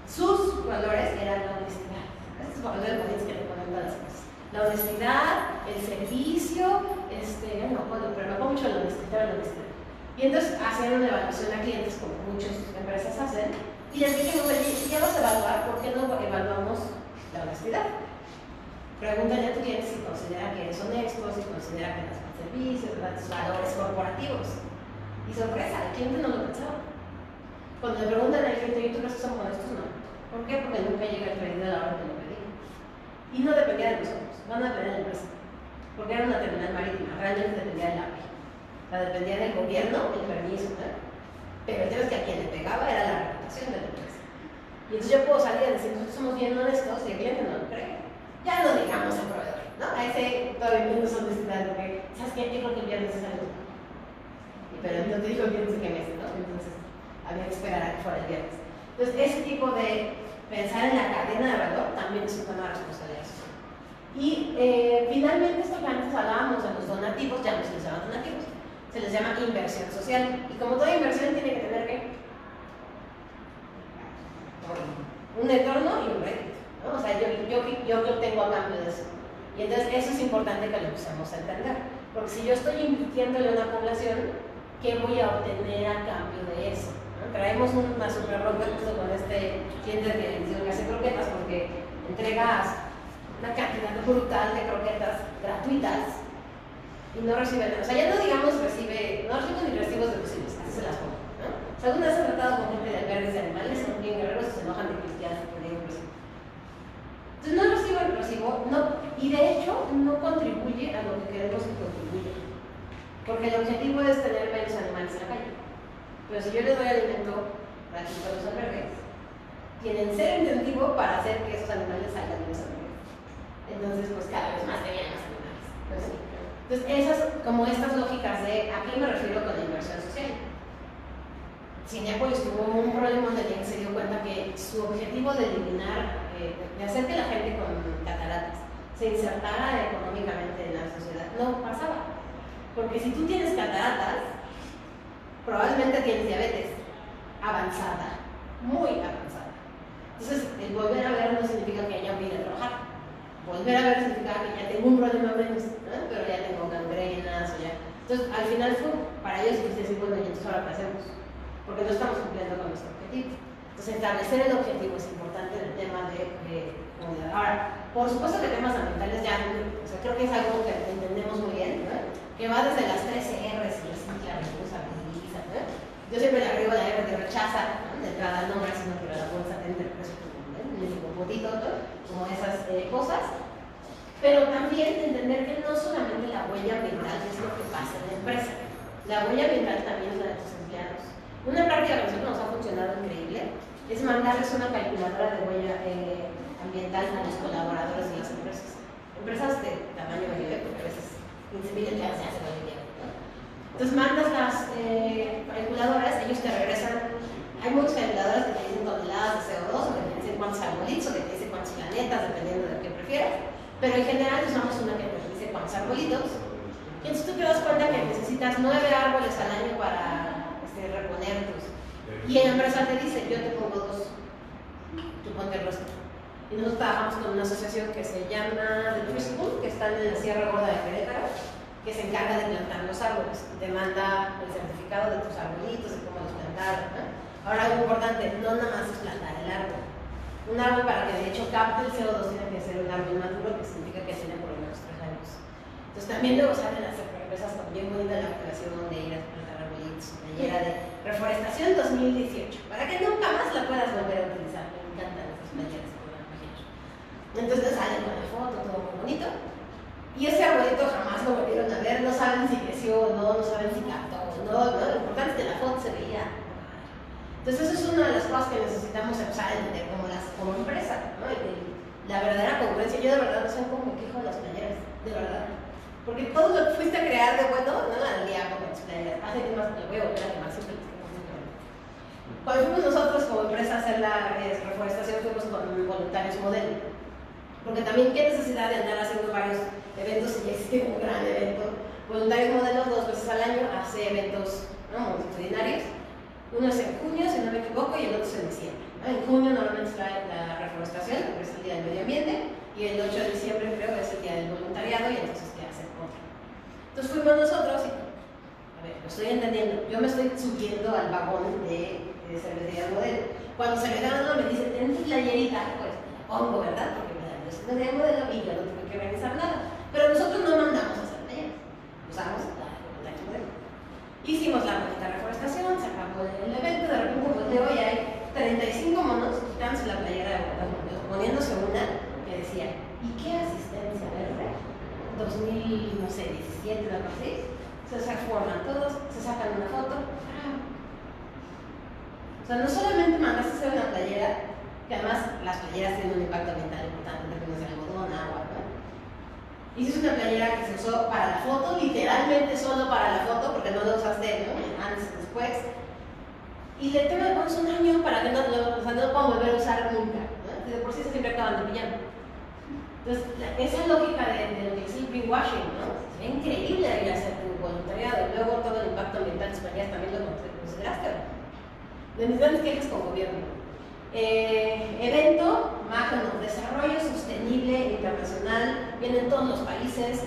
Sus valores eran la honestidad. Estos valores bonitos que le ponen todas las cosas. La honestidad, el servicio, no puedo, pero me pongo mucho la honestidad. Y entonces hacían una evaluación a clientes, como muchas empresas hacen, y les dije, oye, si ya vas a evaluar, ¿por qué no evaluamos la honestidad? Pregúntale a tu cliente si considera que eres honesto, si considera que das buen servicio, das valores corporativos. Y Y sorpresa, el cliente no lo pensaba. Cuando le preguntan al cliente, ¿y tú crees que somos honestos? No. ¿Por qué? Porque nunca llega el pedido a la hora que lo pedí. Y no dependía de nosotros, van a depender de la empresa. Porque era una terminal marítima, realmente dependía del API. O sea, dependía del gobierno, el permiso, ¿no? Pero el tema es que a quien le pegaba era la reputación de la empresa. Y entonces yo puedo salir a decir, nosotros somos bien honestos y el cliente no lo cree. Ya no digamos al proveedor, ¿no? A ese todavía menos honestidad, porque, ¿sabes qué? Yo creo que el viernes es algo. Pero no te digo el viernes de qué mes, ¿no? Entonces había que esperar a que fuera el viernes. Entonces, ese tipo de pensar en la cadena de valor también es un tema de responsabilidad social. Y finalmente, esto que antes hablábamos de los donativos, ya no se les llama donativos, se les llama inversión social. Y como toda inversión tiene que tener, ¿qué? Un retorno y un rédito, ¿no? O sea, yo que obtengo a cambio de eso. Y entonces eso es importante que lo empecemos a entender. Porque si yo estoy invirtiéndole a una población, ¿qué voy a obtener a cambio de eso? ¿No? Traemos una super bronca con este cliente que hace croquetas porque entregas una cantidad brutal de croquetas gratuitas y no recibe nada. O sea, ya no digamos no recibo ni recibos deducibles, así se las pongo, ¿no? O sea, alguna vez he tratado con gente de albergues de animales, son bien guerreros y se enojan de que ya se ponen un recibo. Entonces no recibo el recibo, no, y de hecho no contribuye a lo que queremos que contribuya. Porque el objetivo es tener menos animales en la calle. Pero si yo les doy alimento gratuito a los albergues, tienen cero incentivo para hacer que esos animales salgan de los albergues. Entonces, pues cada vez más tenían más animales. Entonces, como estas lógicas de ¿a qué me refiero con la inversión social? Cinépolis tuvo un problema donde se dio cuenta que su objetivo de eliminar, de hacer que la gente con cataratas se insertara económicamente en la sociedad, no pasaba. Porque si tú tienes cataratas, probablemente tienes diabetes avanzada, muy avanzada. Entonces, el volver a ver no significa que ya voy a ir a trabajar. Volver a ver significa que ya tengo un problema menos, ¿no? Pero ya tengo gangrenas o ya. Entonces, al final fue para ellos decir, bueno, ¿y entonces ahora qué hacemos? Porque no estamos cumpliendo con nuestro objetivo. Entonces, establecer el objetivo es importante en el tema de comunidad. Ahora, por supuesto que temas ambientales ya, o sea, creo que es algo que entendemos muy bien, ¿no? Que va desde las 3 R's y recicla, reusa, reutiliza, ¿no? Yo siempre le agrego la R de rechaza, ¿no? De entrada no gracias, no quiero la bolsa de interpreso, un hipopotito, ¿no? Como esas cosas. Pero también entender que no solamente la huella ambiental es lo que pasa en la empresa, la huella ambiental también es la de tus empleados. Una práctica que a nosotros nos ha funcionado increíble es mandarles una calculadora de huella ambiental a los colaboradores de las empresas. Empresas de tamaño medio, porque a veces 15,000 empleados ya se lo llevan, ¿no? Entonces mandas las calculadoras, ellos te regresan. Hay muchas calculadoras que te dicen toneladas de CO2, o que te dicen cuántos arbolitos, o que te dicen cuántos planetas, dependiendo de lo que prefieras. Pero en general usamos una que te dice cuántos arbolitos. Y entonces tú te das cuenta que necesitas 9 árboles al año para reponer tus. Y en la empresa te dice, yo te pongo 2, tú ponte el resto. Y nosotros trabajamos con una asociación que se llama The Tree School, que está en la Sierra Gorda de Querétaro, que se encarga de plantar los árboles. Te manda el certificado de tus arbolitos, de cómo los plantaron, ¿no? Ahora, algo importante, no nada más es plantar el árbol. Un árbol, para que de hecho capte el CO2, tiene que ser un árbol maduro, que significa que tiene por lo menos 3 años. Entonces también luego salen las empresas con bien bonita la aplicación donde ir a plantar arbolitos, y era de reforestación 2018, para que nunca más la puedas volver a utilizar. Me encantan esas playeras con la página. Entonces salen con la foto, todo muy bonito. Y ese arbolito jamás lo volvieron a ver, no saben si creció o no saben si captó o no. Lo importante es que la foto se veía. Entonces, eso es una de las cosas que necesitamos empezar a entender como empresa, ¿no? La verdadera congruencia. Yo de verdad no sé cómo me quejo de las playeras, de verdad. Porque todo lo que fuiste a crear de bueno, no la liamos con las playeras. Hace que más lo voy a volver a quemar siempre. Cuando fuimos nosotros como empresa a hacer la reforestación, fuimos con voluntarios modelo. Porque también, ¿qué necesidad de andar haciendo varios eventos si ya existe un gran evento? Voluntarios modelo 2 veces al año hace eventos, ¿no?, multitudinarios. Uno es en junio, si no me equivoco, y el otro es en diciembre, ¿no? En junio normalmente es la reforestación, que es el Día del Medio Ambiente, y el 8 de diciembre creo que es el Día del Voluntariado, y entonces ¿qué hacen otro? Entonces fuimos nosotros y, a ver, lo estoy entendiendo, yo me estoy subiendo al vagón de cervecería modelo. Cuando se me da uno me dice, ten tu playerita, pues la pongo, ¿verdad? Porque me dan cervecería modelo y yo no tengo que organizar nada. Pero nosotros no mandamos a hacer playeras, usamos la voluntarios modelo. Hicimos la bonita reforestación. ¿Y qué asistencia verde? 2017, algo así. Se forman todos, se sacan una foto. O sea, no solamente mandaste a hacer una playera, que además las playeras tienen un impacto ambiental importante en términos de algodón, agua, ¿no? Hiciste una playera que se usó para la foto, literalmente solo para la foto, porque no lo usaste, ¿no? Antes y después. Y le tengo de pones un año para que no lo puedan volver a usar nunca, ¿no? De por sí se siempre acaban de pillar. Entonces, esa lógica de lo que es el greenwashing, ¿no? Es increíble ir a hacer tu voluntariado. Y luego todo el impacto ambiental de España también lo consideraste. De mis grandes quejas con gobierno. Evento, magno, desarrollo sostenible internacional, vienen todos los países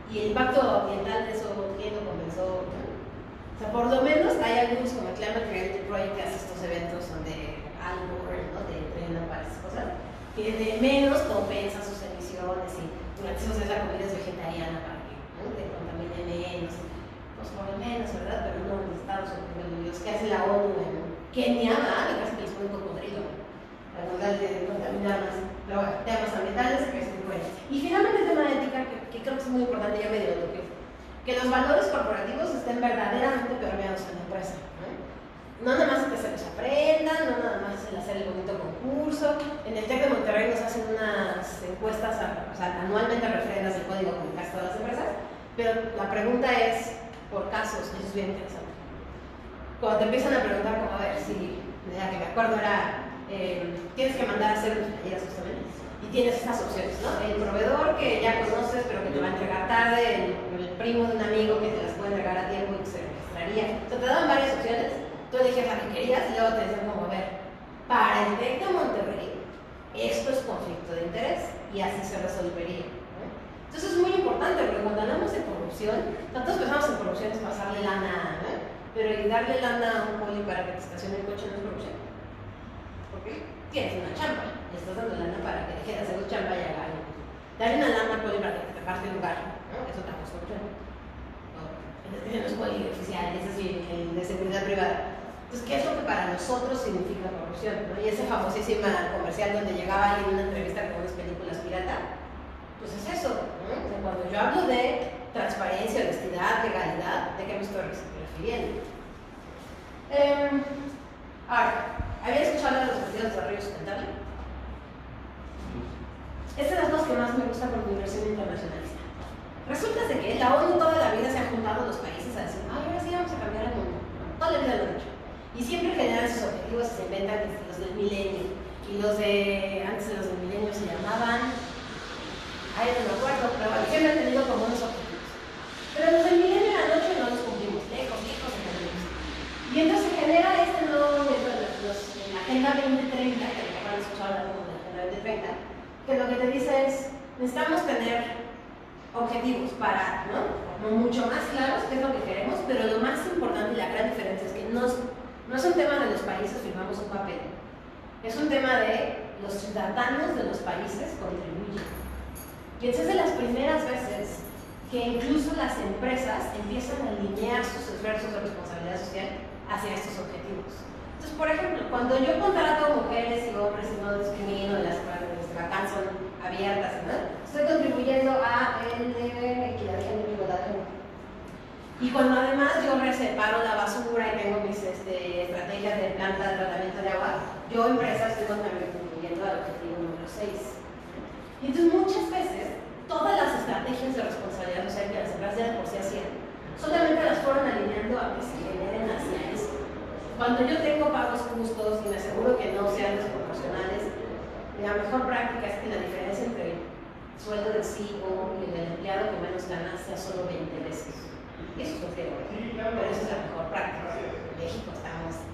y el impacto ambiental de eso, ¿quién lo comenzó? O sea, por lo menos hay algunos como Climate Reality Project que hace estos eventos donde algo, ¿no? Te entrenan para esas cosas, que de menos compensa sus emisiones y durante esos días la comida es vegetariana para que, ¿no? Te contamine menos, pues por lo menos, ¿verdad? Pero no en Estados Unidos, que hace la ONU en Kenia, ¿verdad? Me parece que les pone un cocodrilo, la verdad de contaminar más, pero bueno, temas ambientales, que es muy bueno. Y finalmente el tema de ética, que creo que es muy importante, ya medio lo que los valores corporativos estén verdaderamente permeados en la empresa, ¿no? No nada más que se los aprendan, no nada más el hacer el bonito concurso. En el TEC de Monterrey nos hacen unas encuestas, o sea, anualmente referendas del código con casi todas las empresas, pero la pregunta es por casos, y eso es bien interesante. Cuando te empiezan a preguntar, como a ver, si, la que me acuerdo era, tienes que mandar a hacer unas playeras justamente, y tienes estas opciones, ¿no? El proveedor que ya conoces, pero que te va a entregar tarde, el primo de un amigo que te las puede entregar a tiempo y que se registraría. O sea, te daban varias opciones, tú elegías la que querías y luego te decían como, a ver, para el TEC de Monterrey, esto es conflicto de interés, y así se resolvería, ¿no? Entonces es muy importante, porque cuando hablamos de corrupción, nosotros pensamos en corrupción es pasarle lana, ¿no? Pero y darle lana a un poli para que te estacione el coche no es corrupción. ¿Por qué? Tienes una chamba, le estás dando lana para que deje de hacer tu chamba y haga algo. Darle una lana al poli para que te parte el lugar, ¿no? Eso tampoco es corrupción. No es poli oficial, es decir, el de seguridad privada. Entonces, ¿qué es lo que para nosotros significa corrupción? ¿No? Y esa famosísima comercial donde llegaba alguien en una entrevista con unas películas pirata, pues es eso, ¿no? O sea, cuando yo hablo de transparencia, honestidad, legalidad, ¿de qué me estoy refiriendo? Ahora, ¿habían escuchado de los objetivos de desarrollo sustentable? Esta es de las cosas que más me gusta con mi inversión internacionalista. Resulta de que la ONU toda la vida se han juntado los países a decir, ay, ahora sí vamos a cambiar el mundo. Toda la vida lo han hecho. Y siempre generan sus objetivos y se inventan los del milenio. Y los de, antes de los del milenio se llamaban, ay, no me acuerdo, pero siempre han tenido como unos objetivos. Pero los del milenio en la noche no los cumplimos, lejos de cumplimos. Y entonces se genera este nuevo, la Agenda 2030, que acaban de escuchar hablar como de la Agenda 2030, que lo que te dice es, necesitamos tener objetivos para, ¿no? Mucho más claros qué es lo que queremos, pero lo más importante y la gran diferencia es que no es un tema de los países firmamos un papel, es un tema de los ciudadanos de los países contribuyen. Y esa es de las primeras veces que incluso las empresas empiezan a alinear sus esfuerzos de responsabilidad social hacia estos objetivos. Entonces, por ejemplo, cuando yo contrato mujeres y hombres y no discrimino, las vacantes son abiertas, ¿no? Estoy contribuyendo a equidad de género y igualdad de género. Y cuando además yo separo la basura y tengo mis estrategias de planta de tratamiento de agua, yo empresa estoy contribuyendo al objetivo número 6. Y entonces muchas veces todas las estrategias de responsabilidad social que las empresas ya de por sí hacían, solamente las fueron alineando a que se generen hacia eso. Cuando yo tengo pagos justos y me aseguro que no sean desproporcionales, la mejor práctica es que la diferencia entre el sueldo del CEO y el del empleado que menos gana sea solo 20 veces. Eso es lo que pero esa es la mejor práctica. En México estamos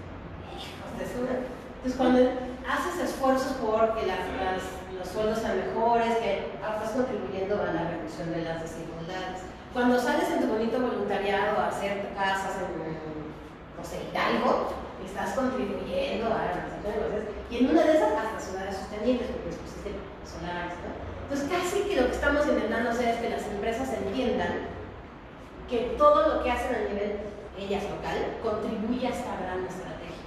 hijos de eso. Entonces, cuando haces esfuerzos por que los sueldos sean mejores, que estás contribuyendo a la reducción de las desigualdades. Cuando sales en tu bonito voluntariado a hacer casas en, no sé, Hidalgo, estás contribuyendo a la reducción de los. Y en una de esas, hasta ciudades sostenibles, porque después existen solares, ¿no? Entonces, casi que lo que estamos intentando hacer es que las empresas entiendan que todo lo que hacen a nivel, ellas local, contribuye a esta gran estrategia.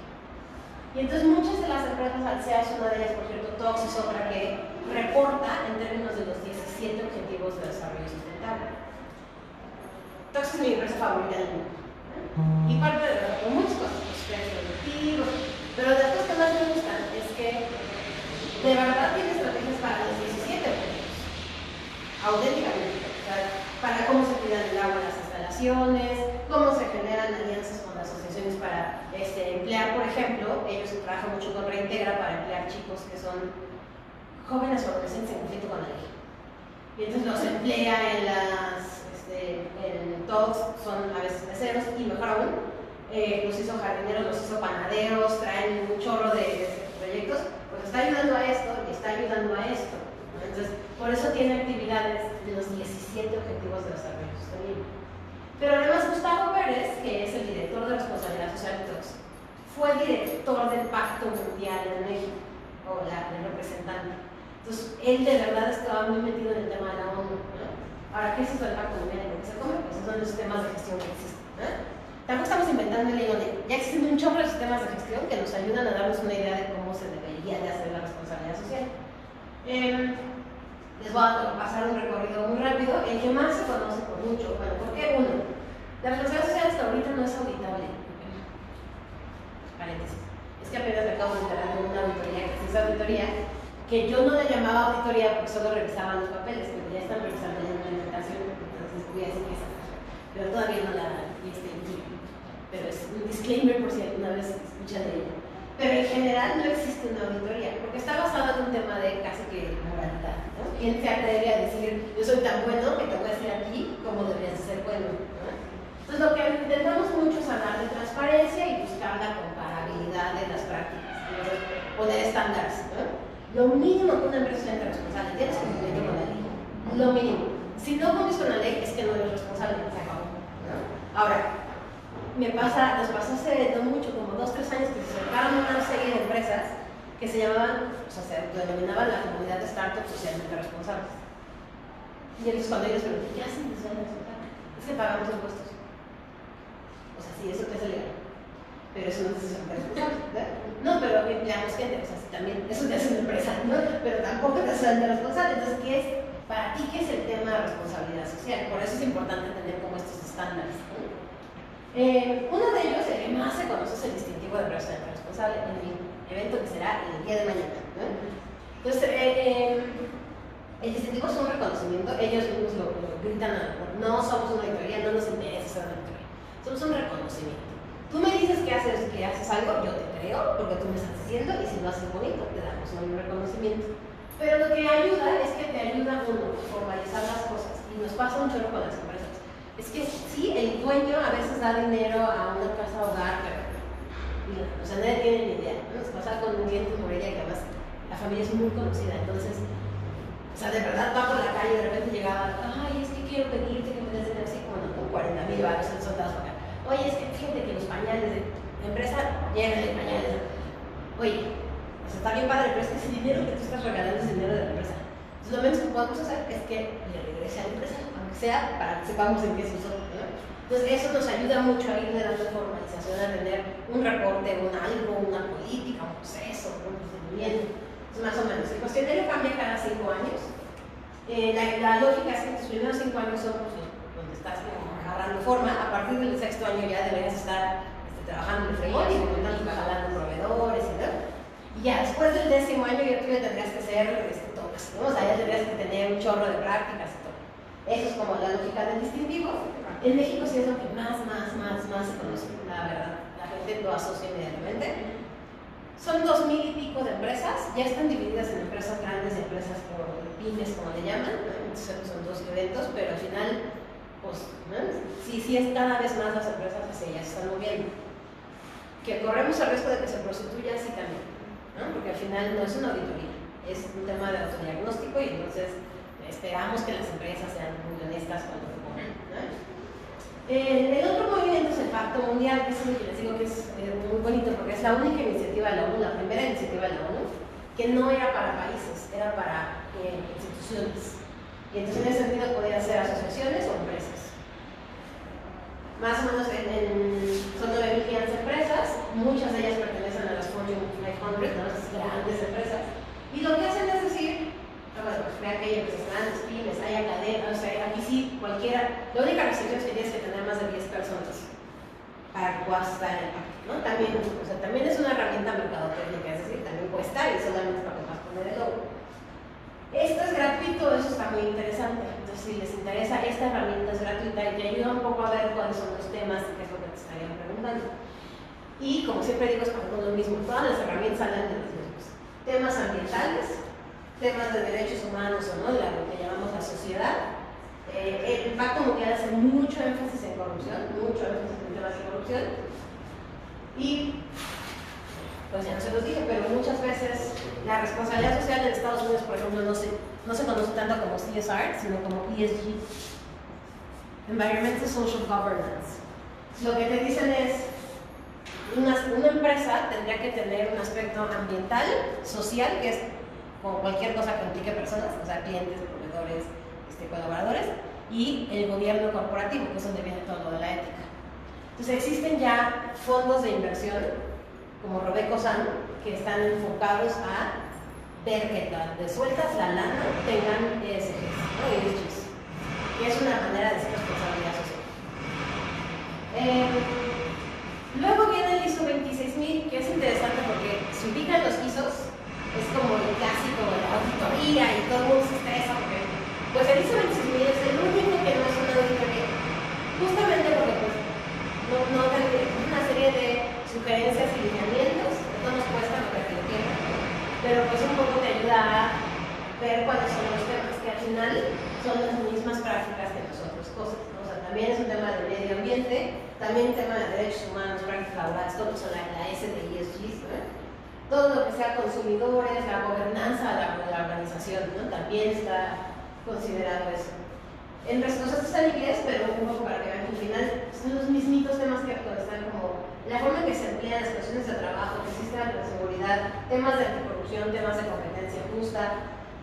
Y entonces muchas de las empresas, Alsea es una de ellas, por cierto, Tox es otra que reporta en términos de Objetivos de Desarrollo Sustentable. Entonces es mi empresa favorita del mundo. Y parte de muchas cosas, los planes productivos, pero de las cosas que más me gustan es que de verdad tiene estrategias para los 17 objetivos, auténticamente, o sea, para cómo se cuidan el agua en las instalaciones, cómo se generan alianzas con las asociaciones para emplear, por ejemplo, ellos trabajan mucho con Reintegra para emplear chicos que son jóvenes o adolescentes en conflicto con la ley. Y entonces los emplea en todos son a veces meseros y mejor aún, los hizo jardineros, los hizo panaderos, traen un chorro de proyectos, pues está ayudando a esto y está ayudando a esto, ¿no? Entonces, por eso tiene actividades de los 17 Objetivos de Desarrollo Sostenible. Pero además Gustavo Pérez, que es el director de Responsabilidad Social de todos, fue director del Pacto Mundial en México, o el representante. Entonces, él de verdad estaba muy metido en el tema de la ONU, ¿no? Ahora, ¿qué es eso del Pacto Mundial y por qué se come? Pues esos son los sistemas de gestión que existen, ¿no? Tampoco estamos inventando el hilo negro. Ya existen un chorro de sistemas de gestión que nos ayudan a darnos una idea de cómo se debería de hacer la responsabilidad social. Les voy a pasar un recorrido muy rápido. El que más se conoce por mucho, bueno, ¿por qué? Uno, la responsabilidad social hasta ahorita no es auditable. Paréntesis. Es que apenas me acabo de enterar de una auditoría, que es auditoría, que yo no la llamaba auditoría porque solo revisaban los papeles, pero ya están revisando la implementación, entonces voy a decir que esa, pero todavía no la incluyo. Pero es un disclaimer por si alguna vez escuchan de ella. Pero en general no existe una auditoría, porque está basada en un tema de casi que moralidad, ¿no? ¿Quién se atreve a decir, yo soy tan bueno que te voy a decir a ti cómo deberías de ser bueno, ¿no? Entonces lo que intentamos mucho es hablar de transparencia y buscar la comparabilidad de las prácticas, entonces poner estándares, ¿no? Lo mínimo que una empresa sea responsable tienes que cumplir con la ley, lo mínimo. Si no cumples con la ley es que no eres responsable, se acabó, ¿no? Ahora, nos pasó hace no mucho, como 2 o 3 años, que se acercaron una serie de empresas que se llamaban, o sea, se denominaban la comunidad de startups socialmente responsables. Y entonces cuando ellos preguntan, ¿qué hacen de socialmente responsables? Es que pagamos impuestos. O sea, sí, eso te es legal, pero eso no es socialmente responsable, ¿verdad? No, pero empleamos gente, o sea, sí, también, eso te hace una empresa, ¿no? Pero tampoco te hace socialmente responsable. Entonces, ¿qué es, para ti, qué es el tema de responsabilidad social? Por eso es importante tener como estos estándares, ¿no? Uno de ellos, el que más se conoce, es el distintivo de empresa responsable, en el evento que será el día de mañana, ¿no? Entonces, el distintivo es un reconocimiento, ellos mismos lo gritan, no somos una auditoría, no nos interesa ser una auditoría, somos un reconocimiento. Tú me dices que haces algo, yo te creo, porque tú me estás diciendo, y si lo haces bonito, te damos un reconocimiento. Pero lo que ayuda es que te ayuda uno a formalizar las cosas, y nos pasa un chorro con las empresas. Es que sí, el dueño a veces da dinero a una casa hogar, pero o sea, nadie tiene ni idea, ¿no? Nos pasa con un cliente en Morelia que además la familia es muy conocida, entonces, o sea, de verdad va por la calle y de repente llegaba, ay, es que quiero pedirte que me des dinero, así como no, con 40,000 baros soldados para acá. Oye, es que fíjate que los pañales de la empresa llegan de pañales. Oye, o sea, está bien padre, pero es que ese dinero que tú estás regalando es dinero de la empresa. Entonces, lo menos que podemos hacer es que le regrese a la empresa, aunque sea para que sepamos en qué se usó, ¿no? Entonces, eso nos ayuda mucho a irle dando formalización, a tener un reporte, una política, un proceso, un procedimiento. Entonces, más o menos. El cuestionario cambia cada 5 años. La lógica es que tus primeros 5 años son pues, donde estás agarrando forma. A partir del 6º año ya deberías estar trabajando en el fregón y jalando proveedores y tal. Y ya después del 10º año tú ya tendrías que ser todas, ¿no? O sea, ya tendrías que tener un chorro de prácticas y todo. Eso es como la lógica del distintivo. En México sí es lo que más se conoce, la verdad. La gente lo asocia inmediatamente. Son 2,000 y pico de empresas, ya están divididas en empresas grandes y empresas por pymes, como le llaman. Entonces son 2 eventos, pero al final, pues, ¿no? Sí es cada vez más las empresas hacia allá se están moviendo. Que corremos el riesgo de que se prostituyan, sí también, ¿no? Porque al final no es una auditoría, es un tema de autodiagnóstico y entonces esperamos que las empresas sean muy honestas cuando lo ponen, ¿no? El otro movimiento es el Pacto Mundial, que es el que les digo que es muy bonito porque es la única iniciativa de la ONU, la primera iniciativa de la ONU, que no era para países, era para instituciones. Y entonces en ese sentido podían ser asociaciones o empresas. Más o menos son 9.500 empresas, muchas de ellas pertenecen a las Fortune 500, ¿no? Las grandes empresas. Y lo que hacen es decir, bueno, aquello que se grandes pymes, haya cadenas, o sea, aquí sí cualquiera, la única restricción es que tienes que tener más de 10 personas para que puedas estar en el parque, ¿no? También, o sea, también es una herramienta mercadotecnia, es decir, también puede estar y solamente para que puedas poner el logo. Esto es gratuito, eso está muy interesante. Entonces, si les interesa, esta herramienta es gratuita y te ayuda un poco a ver cuáles son los temas y qué es lo que te estarían preguntando. Y como siempre digo, es para todo lo mismo, todas las herramientas salen de los mismos. Temas ambientales, temas de derechos humanos o no, de lo que llamamos la sociedad. El Pacto Mundial hace mucho énfasis en corrupción, mucho énfasis en temas de corrupción. Y, pues ya no se los dije, pero muchas veces la responsabilidad social en Estados Unidos, por ejemplo, no se conoce tanto como CSR, sino como ESG. Environmental Social Governance. Lo que te dicen es, una empresa tendría que tener un aspecto ambiental, social, que es como cualquier cosa que implique personas, o sea, clientes, proveedores, colaboradores, y el gobierno corporativo, que es donde viene todo lo de la ética. Entonces existen ya fondos de inversión, como Robeco-San, que están enfocados a ver que de sueltas la lana tengan ESGs, ¿no? ESGs, que es una manera de hacer responsabilidad social. Luego viene el ISO 26000, que es interesante porque se ubican los ISOs, es como el clásico de la auditoría y todo el mundo se estresa porque pues el ISO 26000 es el único que no es una auditoría, justamente porque pues no tiene una serie de sugerencias y lineamientos, no nos cuesta lo que te quiera, pero pues un poco te ayuda a ver cuáles son los temas que al final son las mismas prácticas que las otras cosas, ¿no? O sea, también es un tema de medio ambiente, también un tema de derechos humanos, prácticas laborales, todo eso, la S de ESG, ¿no? Todo lo que sea consumidores, la gobernanza de la organización, ¿no? También está considerado eso. En las cosas están en inglés, pero un poco para que vean que al final son los mismitos temas que están como la forma en que se emplean las situaciones de trabajo, el sistema de seguridad, temas de anticorrupción, temas de competencia justa,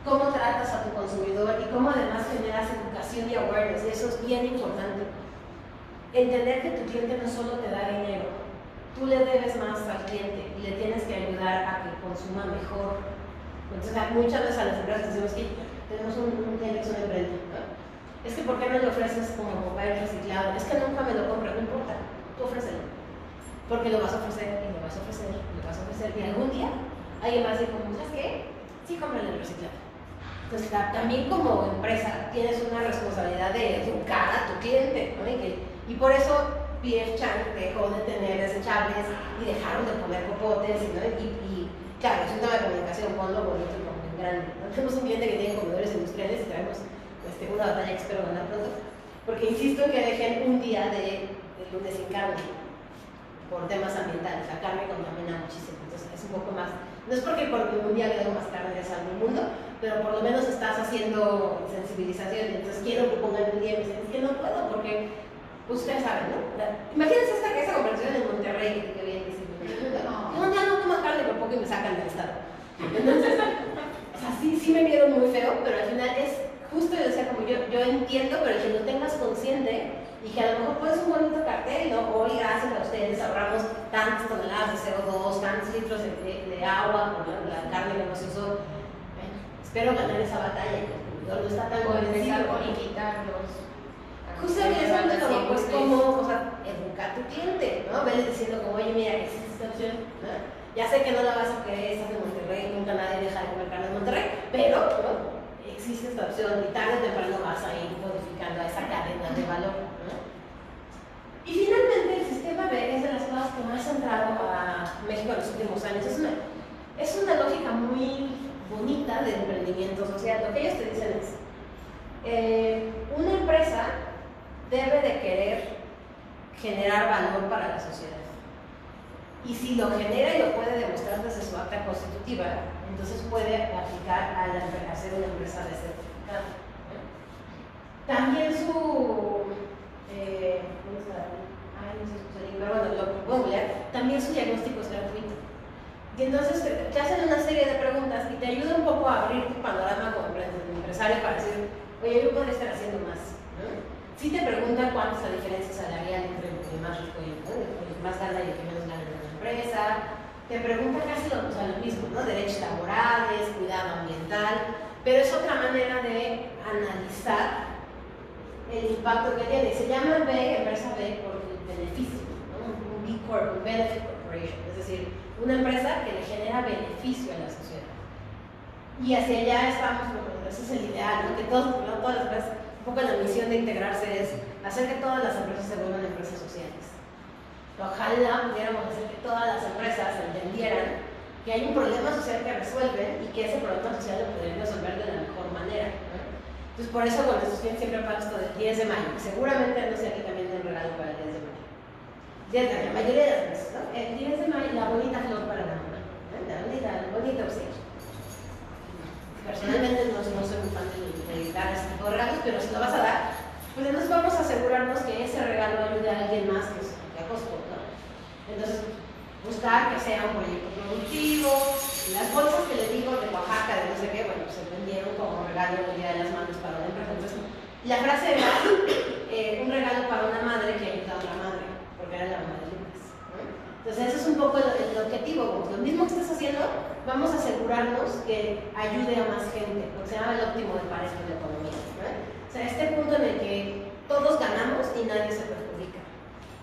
cómo tratas a tu consumidor y cómo además generas educación y awareness, y eso es bien importante. Entender que tu cliente no solo te da dinero, tú le debes más al cliente y le tienes que ayudar a que consuma mejor. Entonces, muchas veces a las empresas decimos que tenemos un cliente que es una empresa, ¿no? Es que ¿por qué no le ofreces como papel reciclado? Es que nunca me lo compras, no importa, tú ofrécelo. Porque lo vas a ofrecer y lo vas a ofrecer y lo vas a ofrecer. Y algún día alguien va a decir, como, ¿sabes qué? Sí, cómprale el reciclado. Entonces, también como empresa tienes una responsabilidad de educar a tu cliente, ¿no? Y por eso P.F. Chang dejó de tener desechables y dejaron de poner popotes, ¿no? Y claro, es un tema de comunicación, ponlo bonito y ponlo en grande, ¿no? Tenemos un cliente que tiene comedores industriales y traemos una batalla que espero ganar pronto, porque insisto en que dejen un día de lunes sin carne por temas ambientales. La carne contamina muchísimo, entonces es un poco más, no es porque un día le doy más carne ya salvo el mundo, pero por lo menos estás haciendo sensibilización. Entonces quiero que pongan un día y me dicen, es que no puedo porque ustedes saben, ¿no? Imagínense esta conversación en Monterrey, que bien dicen, un día no tomo carne por poco y me sacan del estado. Entonces, o sea, sí me vieron muy feo, pero al final es justo, o sea, como yo entiendo, pero que lo tengas consciente y que a lo mejor puedes un bonito cartel, ¿no? Hoy, gracias a ustedes, ahorramos tantas toneladas de CO2, tantos litros de agua por la carne que nos usó. Bueno, espero ganar esa batalla, el consumidor no está tan convencido. Y quitarlos. Justamente como, pues, como, o sea, educar a tu cliente, ¿no? Verles diciendo como, oye, mira, existe esta opción, ¿no? Ya sé que no la vas a querer, estás en Monterrey, nunca nadie deja de comer carne en Monterrey, pero, ¿no? Existe esta opción y tarde o temprano vas a ir modificando a esa cadena de valor, ¿no? Y finalmente el sistema B es de las cosas que más ha entrado a México en los últimos años. Es una lógica muy bonita de emprendimiento social. Lo que ellos te dicen es, una empresa debe de querer generar valor para la sociedad. Y si lo genera y lo puede demostrar desde su acta constitutiva, entonces puede aplicar a hacer una empresa de certificado. También también su diagnóstico es gratuito. Y entonces te hacen una serie de preguntas y te ayuda un poco a abrir tu panorama como empresario para decir, oye, yo podría estar haciendo más, ¿no? Si te preguntan cuánto es la diferencia salarial entre el más rico y el más gana y el que menos gana en la empresa. Te preguntan casi lo mismo, ¿no? Derechos laborales, cuidado ambiental, pero es otra manera de analizar el impacto que tiene. Se llama B, empresa B, por el beneficio, ¿no? Un B Corp, un Benefit Corporation, es decir, una empresa que le genera beneficio a la sociedad. Y hacia allá estamos, bueno, ese es el ideal, ¿no? Que todas las empresas, un poco la misión de integrarse es hacer que todas las empresas se vuelvan empresas sociales. Ojalá pudiéramos hacer que todas las empresas entendieran que hay un problema social que resuelven y que ese problema social lo podrían resolver de la mejor manera, ¿no? Entonces, por eso con estos clientes siempre pago esto del 10 de mayo. Seguramente no sé aquí también hay un regalo para el 10 de mayo. La mayoría de las veces, ¿no? El 10 de mayo, la bonita flor para la mamá, ¿no? La bonita obsequio. Personalmente no soy muy fan de dar este tipo de regalos, pero si lo vas a dar, pues entonces vamos a asegurarnos que ese regalo ayude a alguien más que a costo, ¿no? Entonces, buscar que sea un proyecto productivo. Las bolsas que les digo de Oaxaca, de no sé qué, bueno, se vendieron como regalo el Día de las Madres para una empresa. Entonces, la frase era un regalo para una madre que ayuda a otra madre, porque era la mamá de Lucas, ¿no? Entonces, ese es un poco el objetivo. Como lo mismo que estás haciendo, vamos a asegurarnos que ayude a más gente, porque se llama el óptimo de Pareto en la economía, ¿no? O sea, este punto en el que todos ganamos y nadie se perjudica.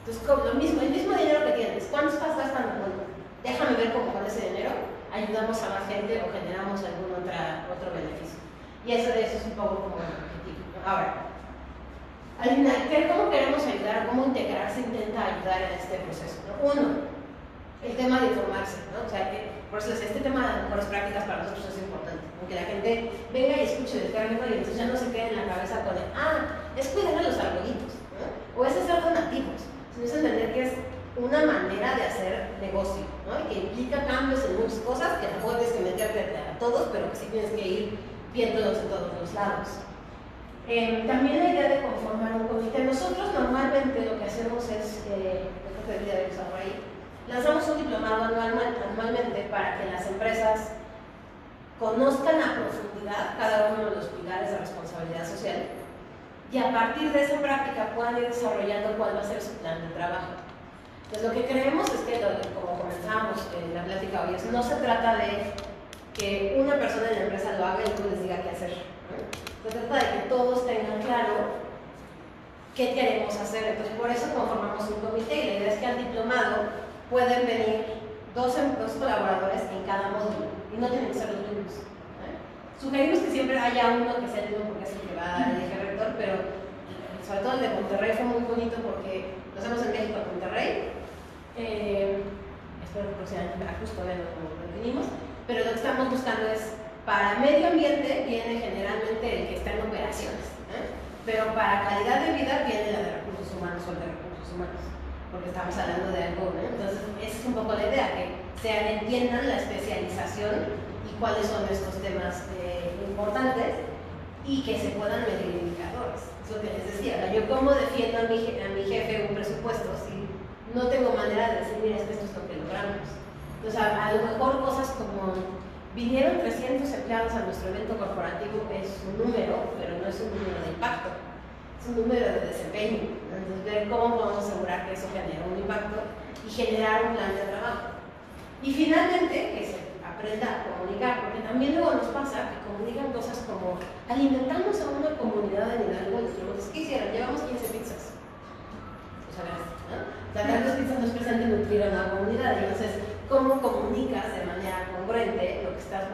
Entonces, como el mismo dinero que tienes, ¿cuánto estás gastando? Bueno, déjame ver cómo con ese dinero ayudamos a más gente o generamos algún otro beneficio. Y eso es un poco como el objetivo, ¿no? Ahora, al final, ¿cómo queremos ayudar? ¿Cómo integrar se intenta ayudar en este proceso, ¿no? Uno, el tema de informarse, ¿no? O sea, por eso este tema de las mejores prácticas para nosotros es importante, que la gente venga y escuche el término y entonces ya no se quede en la cabeza con el, es cuidar a los arbolitos, ¿no? O es hacer donativos, sino es entender que es una manera de hacer negocio, ¿no? Y que implica cambios en muchas cosas, que no puedes que meterte a todos, pero que sí tienes que ir viéndolos en todos los lados. También la idea de conformar un comité. Nosotros normalmente lo que hacemos es, lanzamos un diplomado anualmente para que las empresas conozcan a profundidad cada uno de los pilares de responsabilidad social y a partir de esa práctica puedan ir desarrollando cuál va a ser su plan de trabajo. Entonces, lo que creemos es que, como comenzábamos en la plática hoy, no se trata de que una persona en la empresa lo haga y luego les diga qué hacer, ¿no? Se trata de que todos tengan claro qué queremos hacer. Entonces, por eso conformamos un comité y la idea es que al diplomado pueden venir dos colaboradores en cada módulo y no tienen que ser los mismos, ¿eh? Sugerimos que siempre haya uno que sea el mismo porque es el que va a dar el eje rector, pero sobre todo el de Monterrey fue muy bonito porque lo hacemos en México, en Monterrey. Espero que próximamente Veracruz todavía no lo definimos, pero lo que estamos buscando es para medio ambiente viene generalmente el que está en operaciones, ¿eh? Pero para calidad de vida viene la de recursos humanos o el de recursos humanos, porque estamos hablando de algo, ¿no? Entonces, esa es un poco la idea, que entiendan la especialización y cuáles son estos temas importantes y que se puedan medir indicadores. Es lo que les decía, yo cómo defiendo a mi jefe un presupuesto si no tengo manera de decir, mira, esto es lo que logramos. Entonces, a lo mejor cosas como vinieron 300 empleados a nuestro evento corporativo es un número, pero no es un número de impacto, es un número de desempeño. Entonces, ver cómo podemos asegurar que eso genera un impacto y generar un plan de trabajo. Y finalmente, que se aprenda a comunicar, porque también luego nos pasa que comunican cosas como alimentamos a una comunidad en Hidalgo, ¿qué hicieron? Llevamos 15 pizzas. Pues a ver, ¿no? Las pizzas no es presente nutrir a una comunidad, entonces, ¿cómo comunicas de manera congruente lo que estás,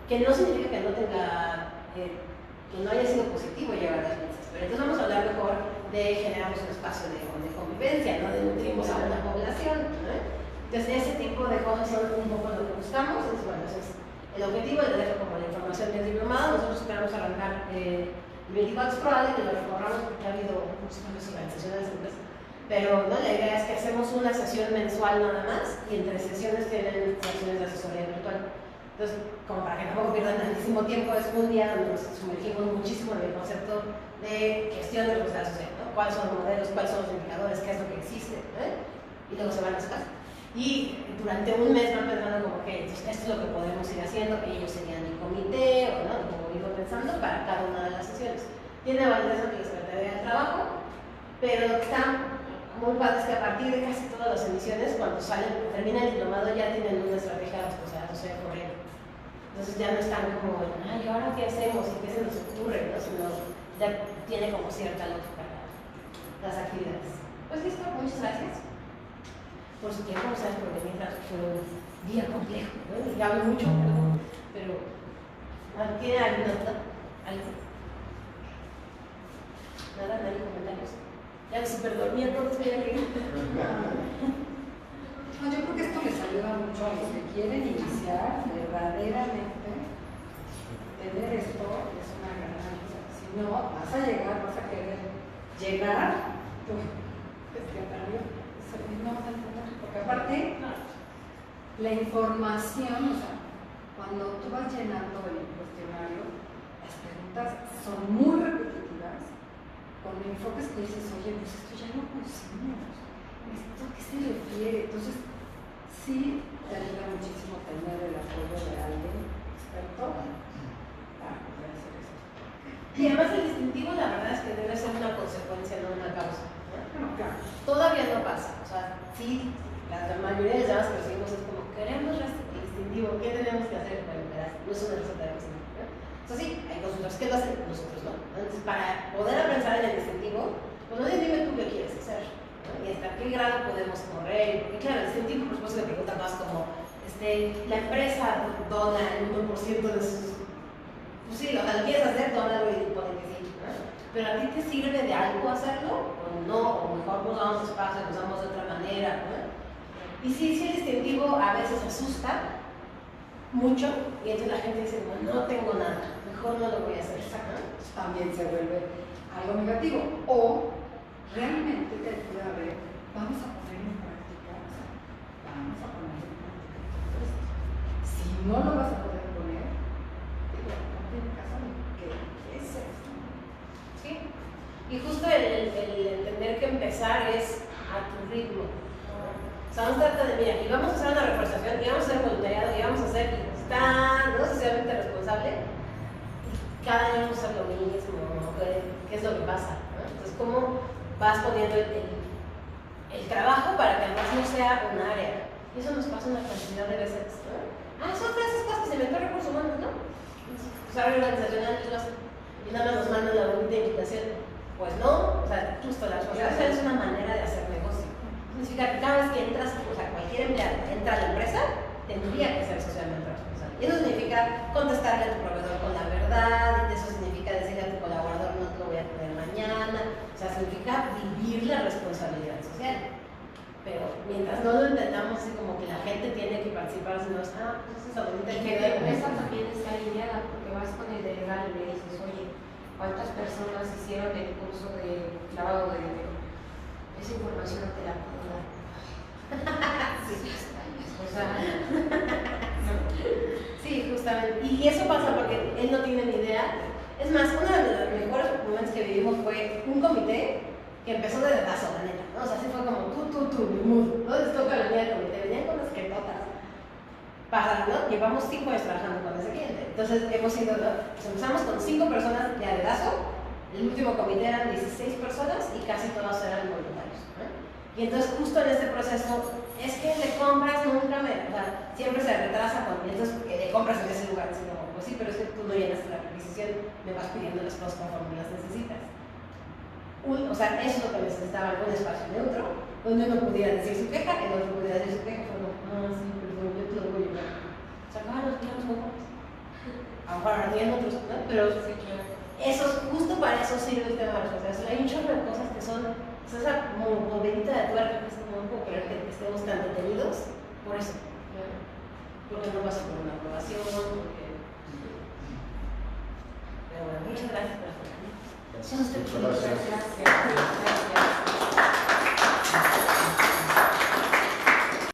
que no significa que no tenga, que no haya sido positivo llevar las pizzas, pero entonces vamos a hablar mejor de generamos un espacio de convivencia, no de nutrimos a una población, ¿no? Entonces ese tipo de cosas son un poco lo que buscamos. Entonces, bueno, ese es el objetivo, les dejo como la información del diplomado. Nosotros esperamos arrancar el 24, es probable que lo recorramos porque ha habido muchas organizaciones, pero ¿no? La idea es que hacemos una sesión mensual nada más y entre sesiones tienen sesiones de asesoría virtual. Entonces, como para que tampoco pierdan tantísimo tiempo, es un día donde nos sumergimos muchísimo en el concepto de gestión de responsabilidad social, ¿no? ¿Cuáles son los modelos, cuáles son los indicadores, qué es lo que existe? Y luego se van a las casas. Y durante un mes van pensando como que esto es lo que podemos ir haciendo, que ellos serían el comité, o no, como digo, pensando para cada una de las sesiones. Tiene validez ante la Secretaría del Trabajo, pero lo que está muy padre es que a partir de casi todas las emisiones, cuando termina el diplomado, ya tienen una estrategia de responsabilidad social correcta. Entonces ya no están como, ay, ¿ahora qué hacemos? ¿Y qué se nos ocurre? ¿No? Sino ya tiene como cierta lógica las actividades. Pues listo, muchas gracias por su tiempo, ¿sabes? Por venir a un día complejo, ¿no? Y hablo mucho, pero ¿tiene alguna duda? ¿Algo? Nada, nadie comentarios. Ya me super dormía todo, estoy aquí. No, yo creo que esto les ayuda mucho a los que quieren iniciar verdaderamente. Tener esto es una gran ayuda. Si no, vas a llegar, vas a querer llegar, tu destinatario, no vas a entender. Porque aparte, la información, o sea, cuando tú vas llenando el cuestionario, las preguntas son muy repetitivas, con enfoques que dices, oye, pues esto ya lo conocemos. ¿Esto a qué se refiere? Entonces, sí te ayuda muchísimo tener el apoyo de alguien experto para poder hacer eso. Y además el distintivo, la verdad es que debe ser una consecuencia, no una causa. Bueno, claro. Todavía no pasa. O sea, sí, la mayoría de las llamadas que recibimos es como, queremos el distintivo, ¿qué tenemos que hacer? Bueno, verás, no es una receta de cocina. Entonces sí, hay consultores que lo hacen, nosotros no. Entonces, para poder pensar en el distintivo, pues no dime tú qué quieres hacer, ¿no? Y hasta qué grado podemos correr. Porque claro, el distintivo, por supuesto, me pregunta más como, la empresa dona el 1% de sus... Pues sí, o sea, lo quieres hacer, dónalo y ponen que sí, ¿no? Pero a ti te sirve de algo hacerlo, o no, o mejor nos damos espacio, nos damos de otra manera, ¿no? Y sí, el distintivo a veces asusta mucho, y entonces la gente dice, bueno, no tengo nada, mejor no lo voy a hacer, ¿no? También se vuelve algo negativo. O realmente te ayuda a ver, vamos a poner en práctica, o sea, vamos a poner en práctica todo esto. Si no lo vas a poder poner, digo, no tiene caso de qué es esto. Sí. Y justo el entender que empezar es a tu ritmo. O sea, no se trata de, mira, y vamos a hacer una reforzación, y vamos a hacer voluntariado, y vamos a hacer tan, no socialmente responsable, y cada año vamos a hacer lo mismo, ¿no? ¿Qué es lo que pasa? ¿No? Entonces, ¿cómo vas poniendo el trabajo para que además no sea un área? Y eso nos pasa una cantidad de veces, ¿no? Son todas esas cosas que se inventó recursos humanos, ¿no? Pues área organizacional, y nada más nos mandan la bonita invitación. Pues no, o sea, justo la responsabilidad es una manera de hacer negocio. Significa que cada vez que entras, o sea, cualquier empleado entra a la empresa, tendría que ser socialmente responsable. Y eso significa contestarle a tu proveedor con la verdad, y eso significa decirle a tu colaborador no te lo voy a poner mañana, o sea, significa vivir la responsabilidad social. Pero mientras no lo entendamos, así como que la gente tiene que participar, si no es, pues esa bonita Y que la empresa también está alineada, porque vas con el delegado y le dices, oye, ¿cuántas personas hicieron el curso de lavado de dinero? Esa información no te la puedo dar. Sí. O sea, sí, justamente. Y eso pasa porque él no tiene ni idea. Es más, uno de los mejores momentos que vivimos fue un comité que empezó de dedazo, la neta, ¿no? O sea, así fue como mi mood, ¿no? Les toca la línea del comité, venían con las quetotas. Pasan, ¿no? Llevamos 5 años trabajando con ese cliente. Entonces hemos ido, ¿no? Pues empezamos con 5 personas de a dedazo. El último comité eran 16 personas y casi todos eran voluntarios, ¿no? Y entonces justo en este proceso, es que le compras nunca o sea, siempre se retrasa cuando entonces que le compras en ese lugar, así como, pues sí, pero es que tú no llenaste la requisición, me vas pidiendo las cosas conforme las necesitas. O sea, eso es lo que necesitaba, un espacio neutro, donde uno pudiera decir su queja, el otro pudiera decir su queja, como, sí, perdón, yo te lo voy a llevar. Se acaban los días mejores. Ahora ardían otros, ¿no? Pero sí, claro. Eso, justo para eso sirve el tema de la responsabilidad. Hay un chorro de cosas que son, esa movedita de tuerca, que es como no puedo creer que estemos tan detenidos por eso. ¿No? Porque no pasa por una aprobación, porque... Pero bueno, muchas gracias por la oportunidad. Gracias. gracias.